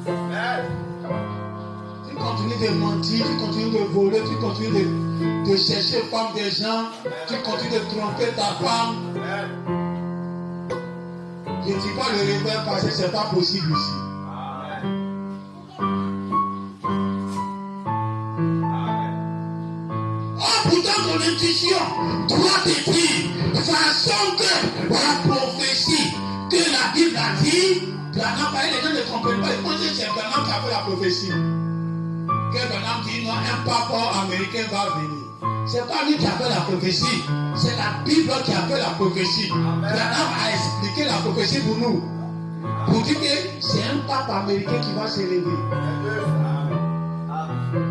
Amen. Tu continues de mentir, tu continues de voler, tu continues de chercher femme des gens, tu continues de tromper ta femme. Amen. Je ne dis pas le réveil parce que ce n'est pas possible ici. Amen. Amen. Oh, pourtant ton intuition doit te dire, façon que la prophétie que la Bible a dit, Branham, les gens ne comprennent pas, ils pensent que c'est Branham qui a fait la prophétie. Que Branham dit, non, un papa américain va venir. C'est pas lui qui a fait la prophétie, c'est la Bible qui a fait la prophétie. Branham a expliqué la prophétie pour nous. Pour dire que c'est un pape américain qui va s'élever.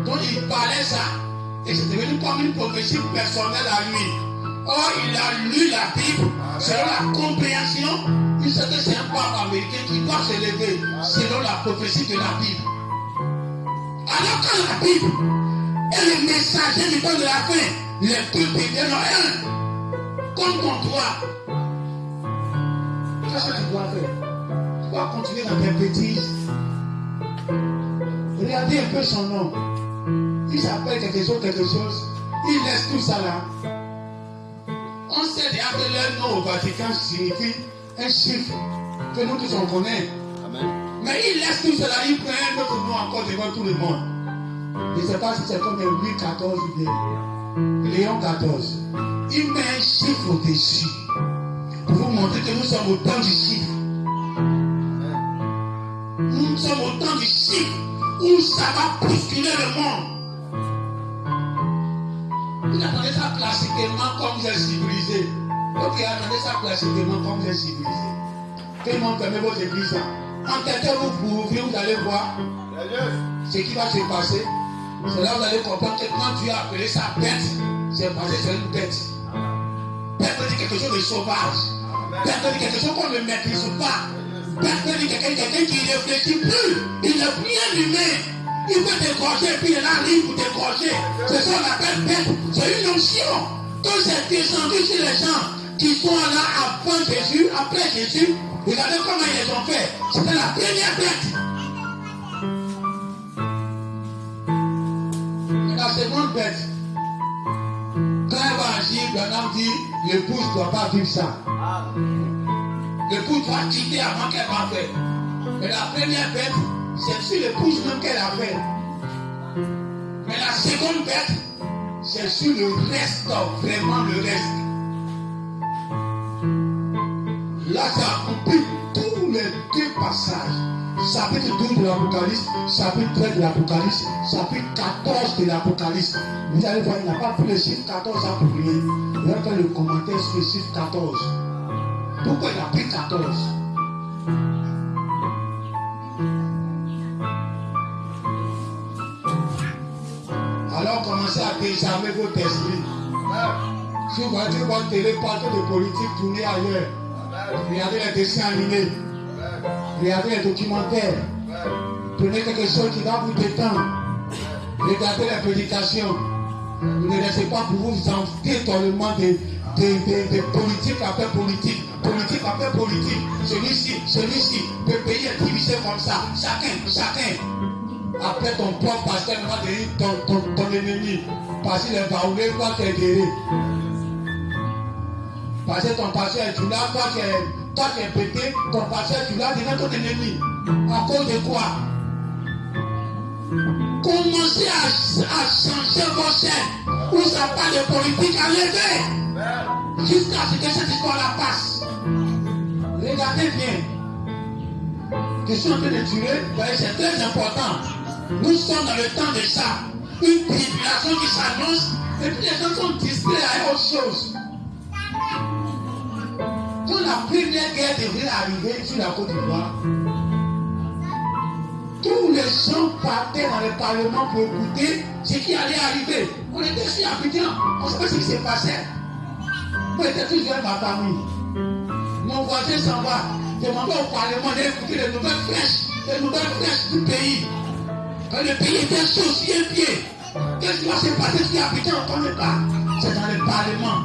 Donc il parlait ça. Et c'est devenu comme une prophétie personnelle à lui. Or, il a lu la Bible selon la compréhension. Il sait que c'est un pape américain qui doit s'élever selon la prophétie de la Bible. Alors que la Bible est le messager du temps de la fin, les deux deviennent un. Comme ton droit. Qu'est-ce que tu dois faire? Tu dois continuer dans tes bêtises. Regardez un peu son nom. Il s'appelle quelque chose. Il laisse tout ça là. On sait déjà que leur nom au Vatican signifie un chiffre que nous tous on connaît. Amen. Mais il laisse tout cela, il prend un autre nom encore devant tout le monde. Je ne sais pas si c'est comme Louis XIV ou bien Léon XIV. Il met un chiffre au-dessus pour vous montrer que nous sommes au temps du chiffre. Nous sommes au temps du chiffre où ça va bousculer le monde. Vous attendez ça classiquement comme vous êtes civilisé. Ok, attendez ça classiquement comme vous êtes civilisé. Tout le monde permet vos églises. Entêtez-vous pour ouvrir, vous allez voir ce qui va se passer. C'est là où vous allez comprendre que quand Dieu a appelé ça bête, c'est parce que c'est une bête. Bête veut dire quelque chose de sauvage. Bête veut dire quelque chose qu'on ne maîtrise pas. Bête veut dire quelqu'un qui ne réfléchit plus. Il n'est plus un humain. Il peut décrocher et puis il arrive pour décrocher. C'est ça qu'on appelle bête. C'est une onction. Quand c'est descendu sur les gens qui sont là avant Jésus, après Jésus, regardez comment ils les ont fait. C'était la première bête. La seconde bête. Quand elle va agir, Branham dit, l'épouse ne doit pas vivre ça. L'épouse doit quitter avant qu'elle va faire. Mais la première bête, c'est sur l'épouse même qu'elle a fait. Mais la seconde bête, c'est sur le reste, vraiment le reste. Là, ça accomplit tous les deux passages. Chapitre 12 de l'Apocalypse, chapitre 13 de l'Apocalypse, chapitre 14 de l'Apocalypse. Vous allez voir, il n'a pas pris le chiffre 14 à pour rien. Il va faire le commentaire sur le chiffre 14. Pourquoi il a pris 14? Alors commencez à désarmer votre esprit. Si vous voyez votre télé, partout de politique, tournez ailleurs. Regardez les dessins animés. Regardez les documentaires. Prenez quelque chose qui va vous détendre. Regardez les prédications. Ne laissez pas pour vous enfuir totalement de politique après politique. Politique après politique. Celui-ci. Le pays est divisé comme ça. Chacun. Après ton propre pasteur va devenir ton ennemi. Parce qu'il va rouler, toi qui es guéri. Parce que ton pasteur est tout là, toi qui es pété, ton pasteur est tout là, devient ton ennemi. À cause de quoi? Commencez à changer vos chaînes. Où ça parle de politique, enlevez. Jusqu'à ce que cette histoire-là passe. Regardez bien. Je suis en train de tuer, c'est très important. Nous sommes dans le temps de ça. Une tribulation qui s'annonce, et puis les gens sont distraits à autre chose. Quand la première guerre devrait arriver sur la Côte d'Ivoire, tous les gens partaient dans le Parlement pour écouter ce qui allait arriver. On était sur Abidjan, on savait ce qui s'est passé. Moi, j'étais toujours avec ma famille. Mon voisin s'en va. demandez au Parlement d'écouter les nouvelles fraîches du pays. Quand le pays était sous un pied, qu'est-ce qui va se passer si Abidjan n'entendait pas? C'est dans le Parlement.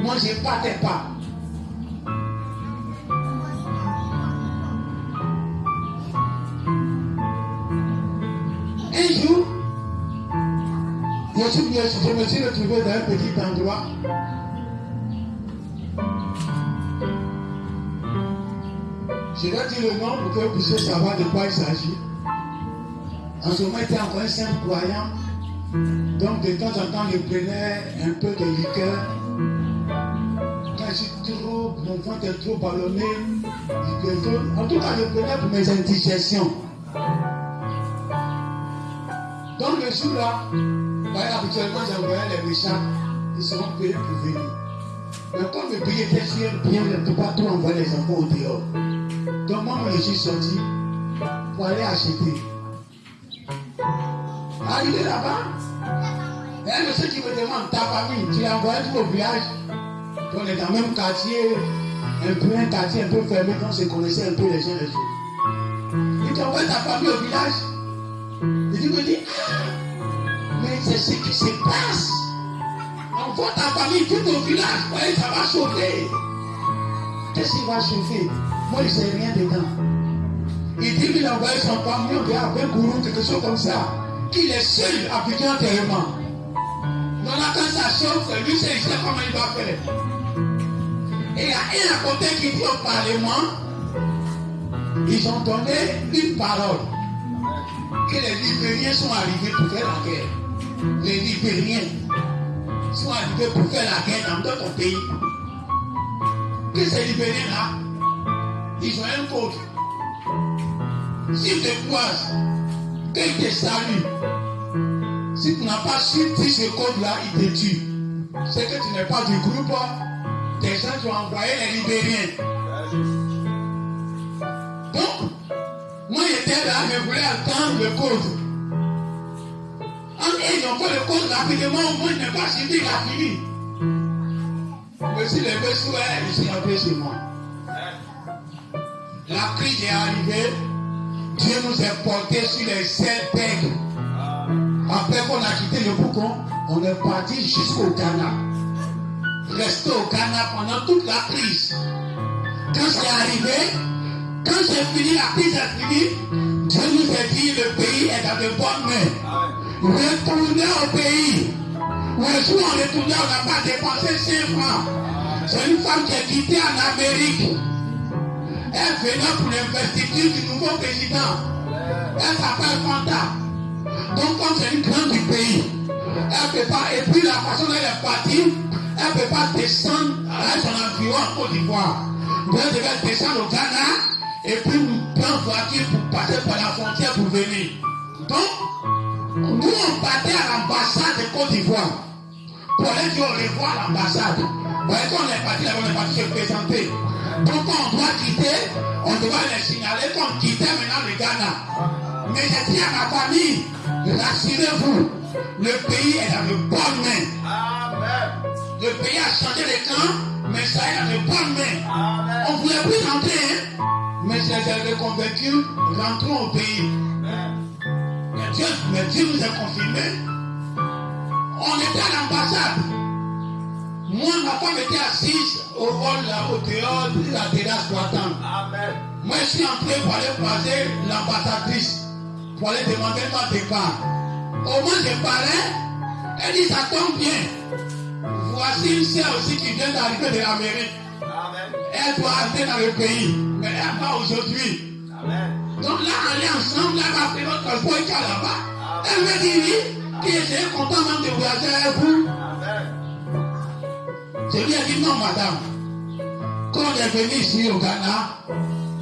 Moi, je ne partais pas. Un jour, je me suis retrouvé dans un petit endroit. Je vais dire le nom pour que vous puissiez savoir de quoi il s'agit. En ce moment, j'étais encore un simple croyant. Donc, de temps en temps, je prenais un peu de liqueur. Quand je suis mon ventre est trop ballonné, en tout cas, je prenais pour mes indigestions. Donc, le jour-là, habituellement, j'envoyais les méchants, ils seront payés pour venir. Mais comme le pays était si bien, je ne peux pas trop envoyer les enfants au dehors. Donc, moi, je suis sorti pour aller acheter. Arrivé là-bas, il y a un monsieur qui me demande, ta famille, tu l'as envoyé tout au village. On est dans le même quartier, un quartier un peu fermé, quand on se connaissait un peu les gens les autres. Il t'envoie ta famille au village. Et tu me dis, mais c'est ce qui se passe. Envoie ta famille tout au village, ouais, ça va chauffer. Qu'est-ce qui va chauffer? Moi, je ne sais rien dedans. Il dit qu'il a envoyé son famille, on vient avec un gourou, quelque chose comme ça. Qu'il est seul à vivre entièrement. Donc là, quand ça chauffe, lui, il sait comment il va faire. Et il y a un à côté qui dit au Parlement, ils ont donné une parole. Que les Libériens sont arrivés pour faire la guerre. Les Libériens sont arrivés pour faire la guerre dans d'autres pays. Que ces Libériens-là, ils ont un code. S'ils te croisent, qu'ils te saluent, si tu n'as pas suivi ce code-là, ils te tuent. C'est que tu n'es pas du groupe des gens qui ont envoyé les Libériens. Donc, moi j'étais là, je voulais attendre le code. Ils ont fait le code rapidement, au moins il n'est pas suivi, il a fini. Je me suis levé sous elle, je suis rentré chez moi. La crise est arrivée, Dieu nous a portés sur les 7 aigles. Après qu'on a quitté le Boucon, on est parti jusqu'au Ghana. Resté au Ghana pendant toute la crise. Quand c'est arrivé, quand c'est fini, la crise est finie, Dieu nous a dit le pays est dans de bonnes mains. Retournez au pays. Le jour où on retournait, on n'a pas dépensé 5 francs. C'est une femme qui est quittée en Amérique. Elle venait pour l'investiture du nouveau président. Elle s'appelle Fanta. Donc, comme c'est une grande du pays, elle ne peut pas, et puis la façon dont elle est partie, elle ne peut pas descendre à son environ en Côte d'Ivoire. Donc, elle devait descendre au Ghana et puis prendre voiture pour passer par la frontière pour venir. Donc, nous, on partait à l'ambassade de Côte d'Ivoire pour aller dire au revoir à l'ambassade. Vous voyez, quand on est parti là, on est parti se présenter. Donc, quand on doit quitter, on doit les signaler qu'on quittait maintenant le Ghana. Mais je dis à ma famille, rassurez-vous, le pays est dans de bonnes mains. Amen. Le pays a changé de camp, mais ça est dans de bonnes mains. Amen. On ne voulait plus rentrer, mais je les ai reconvaincus, rentrons au pays. Mais Dieu nous a confirmé. On était à l'ambassade. Moi, ma femme était assise au hall là, au dehors de la terrasse pour attendre. Amen. Moi, je suis entré pour aller croiser l'ambassadrice, pour aller demander mon départ. Au moins, je parlais, elle dit ça tombe bien. Voici une sœur aussi qui vient d'arriver de l'Amérique. Amen. Elle doit aller dans le pays, mais elle va aujourd'hui. Amen. Donc là, on est ensemble, là, on va faire notre transport là-bas. Elle me dit oui, qui était content même de voyager avec vous. Amen. Je lui ai dit non, madame. Quand on est venu ici au Ghana,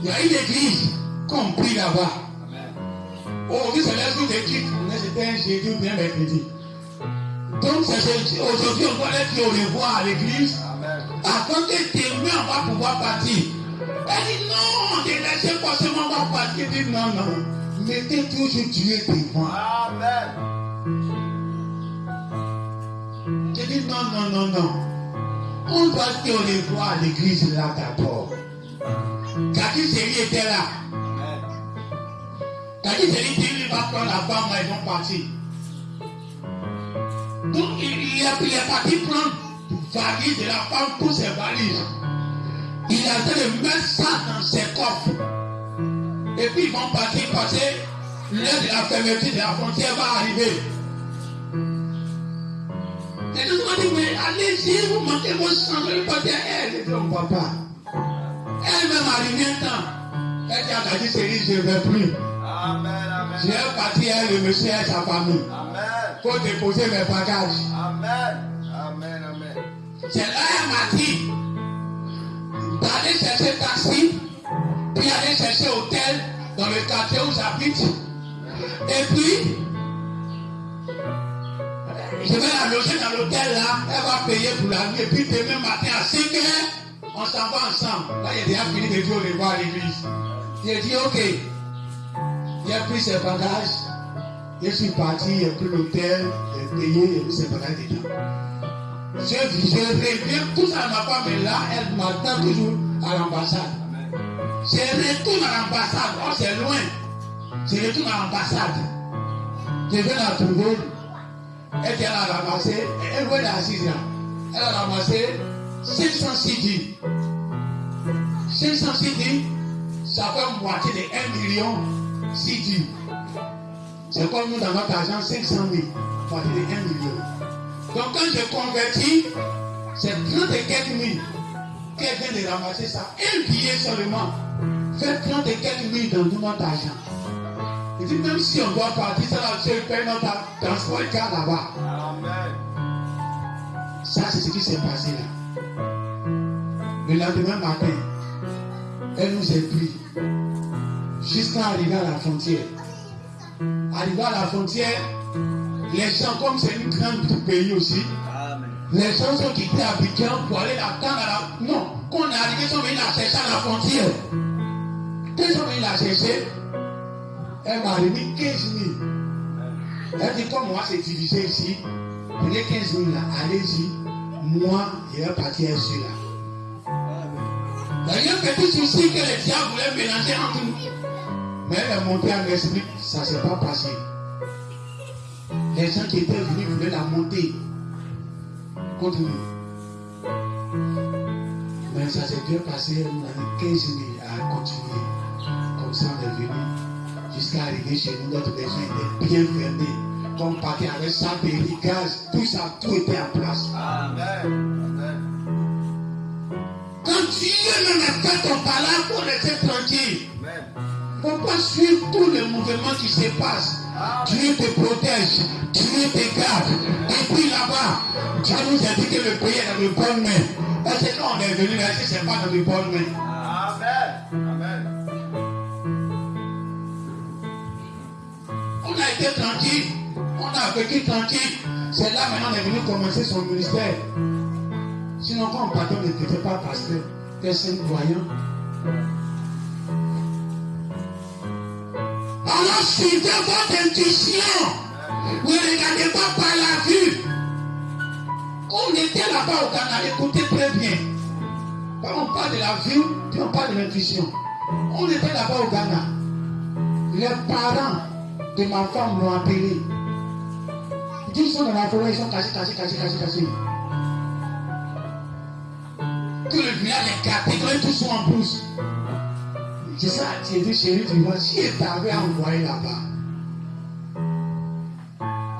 il y a une église qu'on prie là-bas. Aujourd'hui, c'est le jour d'équipe. C'était un jeudi ou bien mercredi. Donc, aujourd'hui, on doit aller au revoir à l'église. Avant que demain, on va pouvoir partir. Elle dit non, ne laissez pas seulement on va partir. Elle dit non, non. Mettez toujours Dieu devant. Amen. Je dis non, non, non, non. On doit dire au revoir à l'église là d'abord. Kaki Seri était là. Kaki Seri dit il va prendre la femme, ils vont partir. Donc il est parti prendre valise de la femme pour ses valises. Il a fait de mettre ça dans ses coffres. Et puis ils vont partir parce que l'heure de la fermeture de la frontière va arriver. Et tout le monde dit, mais allez-y, vous manquez vos sang, je vais partir à elle. Je dis, oh papa. Elle-même arrive un temps. Elle dit à Kaki Seri, je ne vais plus. Amen, amen. Je vais partir avec le monsieur et sa famille. Amen. Pour déposer mes bagages. Amen. Amen, amen. C'est là elle m'a dit d'aller chercher taxi, puis aller chercher hôtel dans le quartier où j'habite. Et puis, je vais la loger dans l'hôtel là, elle va payer pour la nuit. Et puis demain matin à 5 heures, on s'en va ensemble. Là, il a déjà fini de dire au revoir à l'église. J'ai dit ok. Il a pris ses bagages. Je suis parti, il a pris l'hôtel, il a payé, il a mis ses bagages dedans. Je reviens, tout ça ma femme est là, elle m'attend toujours à l'ambassade. Je retourne à l'ambassade, oh c'est loin. Je retourne à l'ambassade. Je viens la trouver. Elle a ramassé, elle voit assise là. Elle a ramassé 500 CD. 500 CD, ça fait moitié de 1 million CD. C'est comme nous dans notre argent, 500 000, moitié de 1 million. Donc quand je convertis, c'est 30 et quelques mille qu'elle vient de ramasser ça. Un billet seulement fait 30 et quelques mille dans tout notre argent. Il dit même si on doit partir, ça va se faire notre transport car là-bas. Amen. Ça c'est ce qui s'est passé là. Le lendemain matin, elle nous a pris jusqu'à arriver à la frontière. Arrivé à la frontière, les gens, comme c'est une grande pays aussi, Amen. les gens sont quittés à Abidjan pour aller l'attendre à la... Non, quand on est arrivé, ils sont venus la chercher à la frontière. Quand ils sont venus la chercher, elle m'a remis 15 000. Elle dit, comme moi, c'est divisé ici, prenez 15 000 là, allez-y, moi, je vais partir ici là. D'ailleurs, petit souci que les diables voulaient mélanger entre nous. Mais elle est montée à l'esprit, ça ne s'est pas passé. Les gens qui étaient venus voulaient la monter contre nous. Mais ça s'est bien passé, on a 15 000 à continuer. Comme ça, on est venu jusqu'à arriver chez nous. Notre maison était bien fermée. Comme partait avec ça, des gaz, tout ça, tout était en place. Amen. Amen. Quand Dieu même a fait ton palais pour rester tranquille. Amen. Il ne faut pas suivre tous les mouvements qui se passent. Dieu te protège, Dieu te garde. Et puis là-bas, Dieu nous a dit que le pays est dans de bonnes mains. Est-ce que quand on est venu là, est-ce que ce n'est pas dans de bonnes mains? Amen. Amen. On a été tranquille, on a vécu tranquille. C'est là maintenant on est venu commencer son ministère. Sinon, quand on partait, on n'était pas pasteur, personne voyant. Alors suivez votre intuition. Ne regardez pas par la vue. On était là-bas au Ghana, écoutez très bien. On parle de la vue, puis on parle de l'intuition. On était là-bas au Ghana. Les parents de ma femme l'ont appelé. Ils sont dans la forêt, ils sont cachés. Tout le village est gâté, tous sont en brousse. C'est ça, tu as dit, chérie, tu vois, si elle t'avait envoyé là-bas.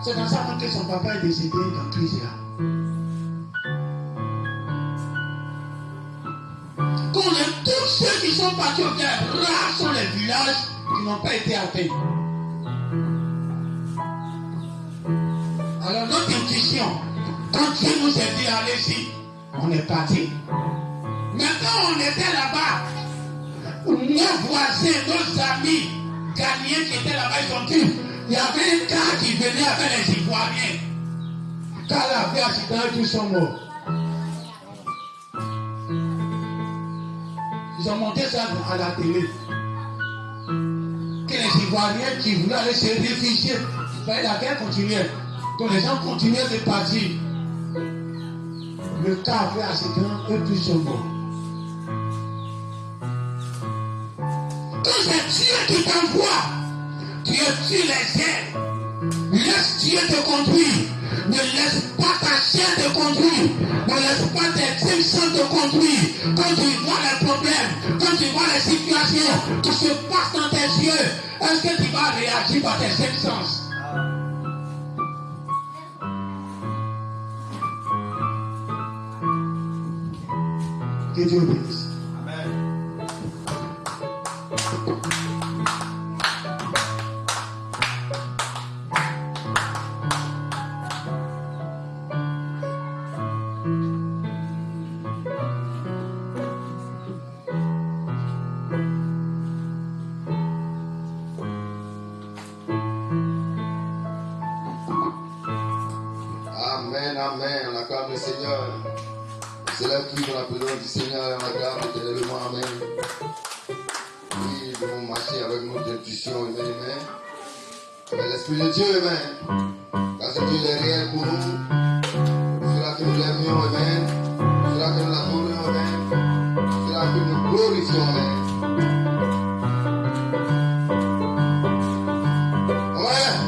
C'est dans ça que son papa est décédé dans crise là. Qu'on est tous ceux qui sont partis au guerre, rares sont les villages qui n'ont pas été atteints. Alors notre intuition, quand Dieu nous a dit allez-y, on est parti. Mais quand on était là-bas, nos voisins, nos amis Ghanéens qui étaient là-bas, ils ont dit, il y avait un gars qui venait avec les Ivoiriens. Quand la vie accident, tous sont morts. Ils ont monté ça à la télé. Que les Ivoiriens qui voulaient aller se réfugier, la guerre continuait. Donc les gens continuaient de partir. Le cas a fait accident, eux tous sont morts. Quand c'est Dieu qui t'envoie, tu les aides. Laisse Dieu te conduire. Ne laisse pas ta chair te conduire. Ne laisse pas tes émotions te conduire. Quand tu vois les problèmes, quand tu vois les situations qui se passent dans tes yeux, est-ce que tu vas réagir par tes émotions? Que Dieu bénisse. Amen. Amen, amen. On acclame le Seigneur. C'est là qui dans la présence du Seigneur et on acclame éternellement. Amen. Oui, nous devons marcher avec notre intuition, amen. Mais l'Esprit de Dieu, amen. Car c'est Dieu est réel pour nous. C'est là que nous l'aimions, amen. C'est là que nous l'adorons, amen. C'est là que nous glorifions, amen. Amen.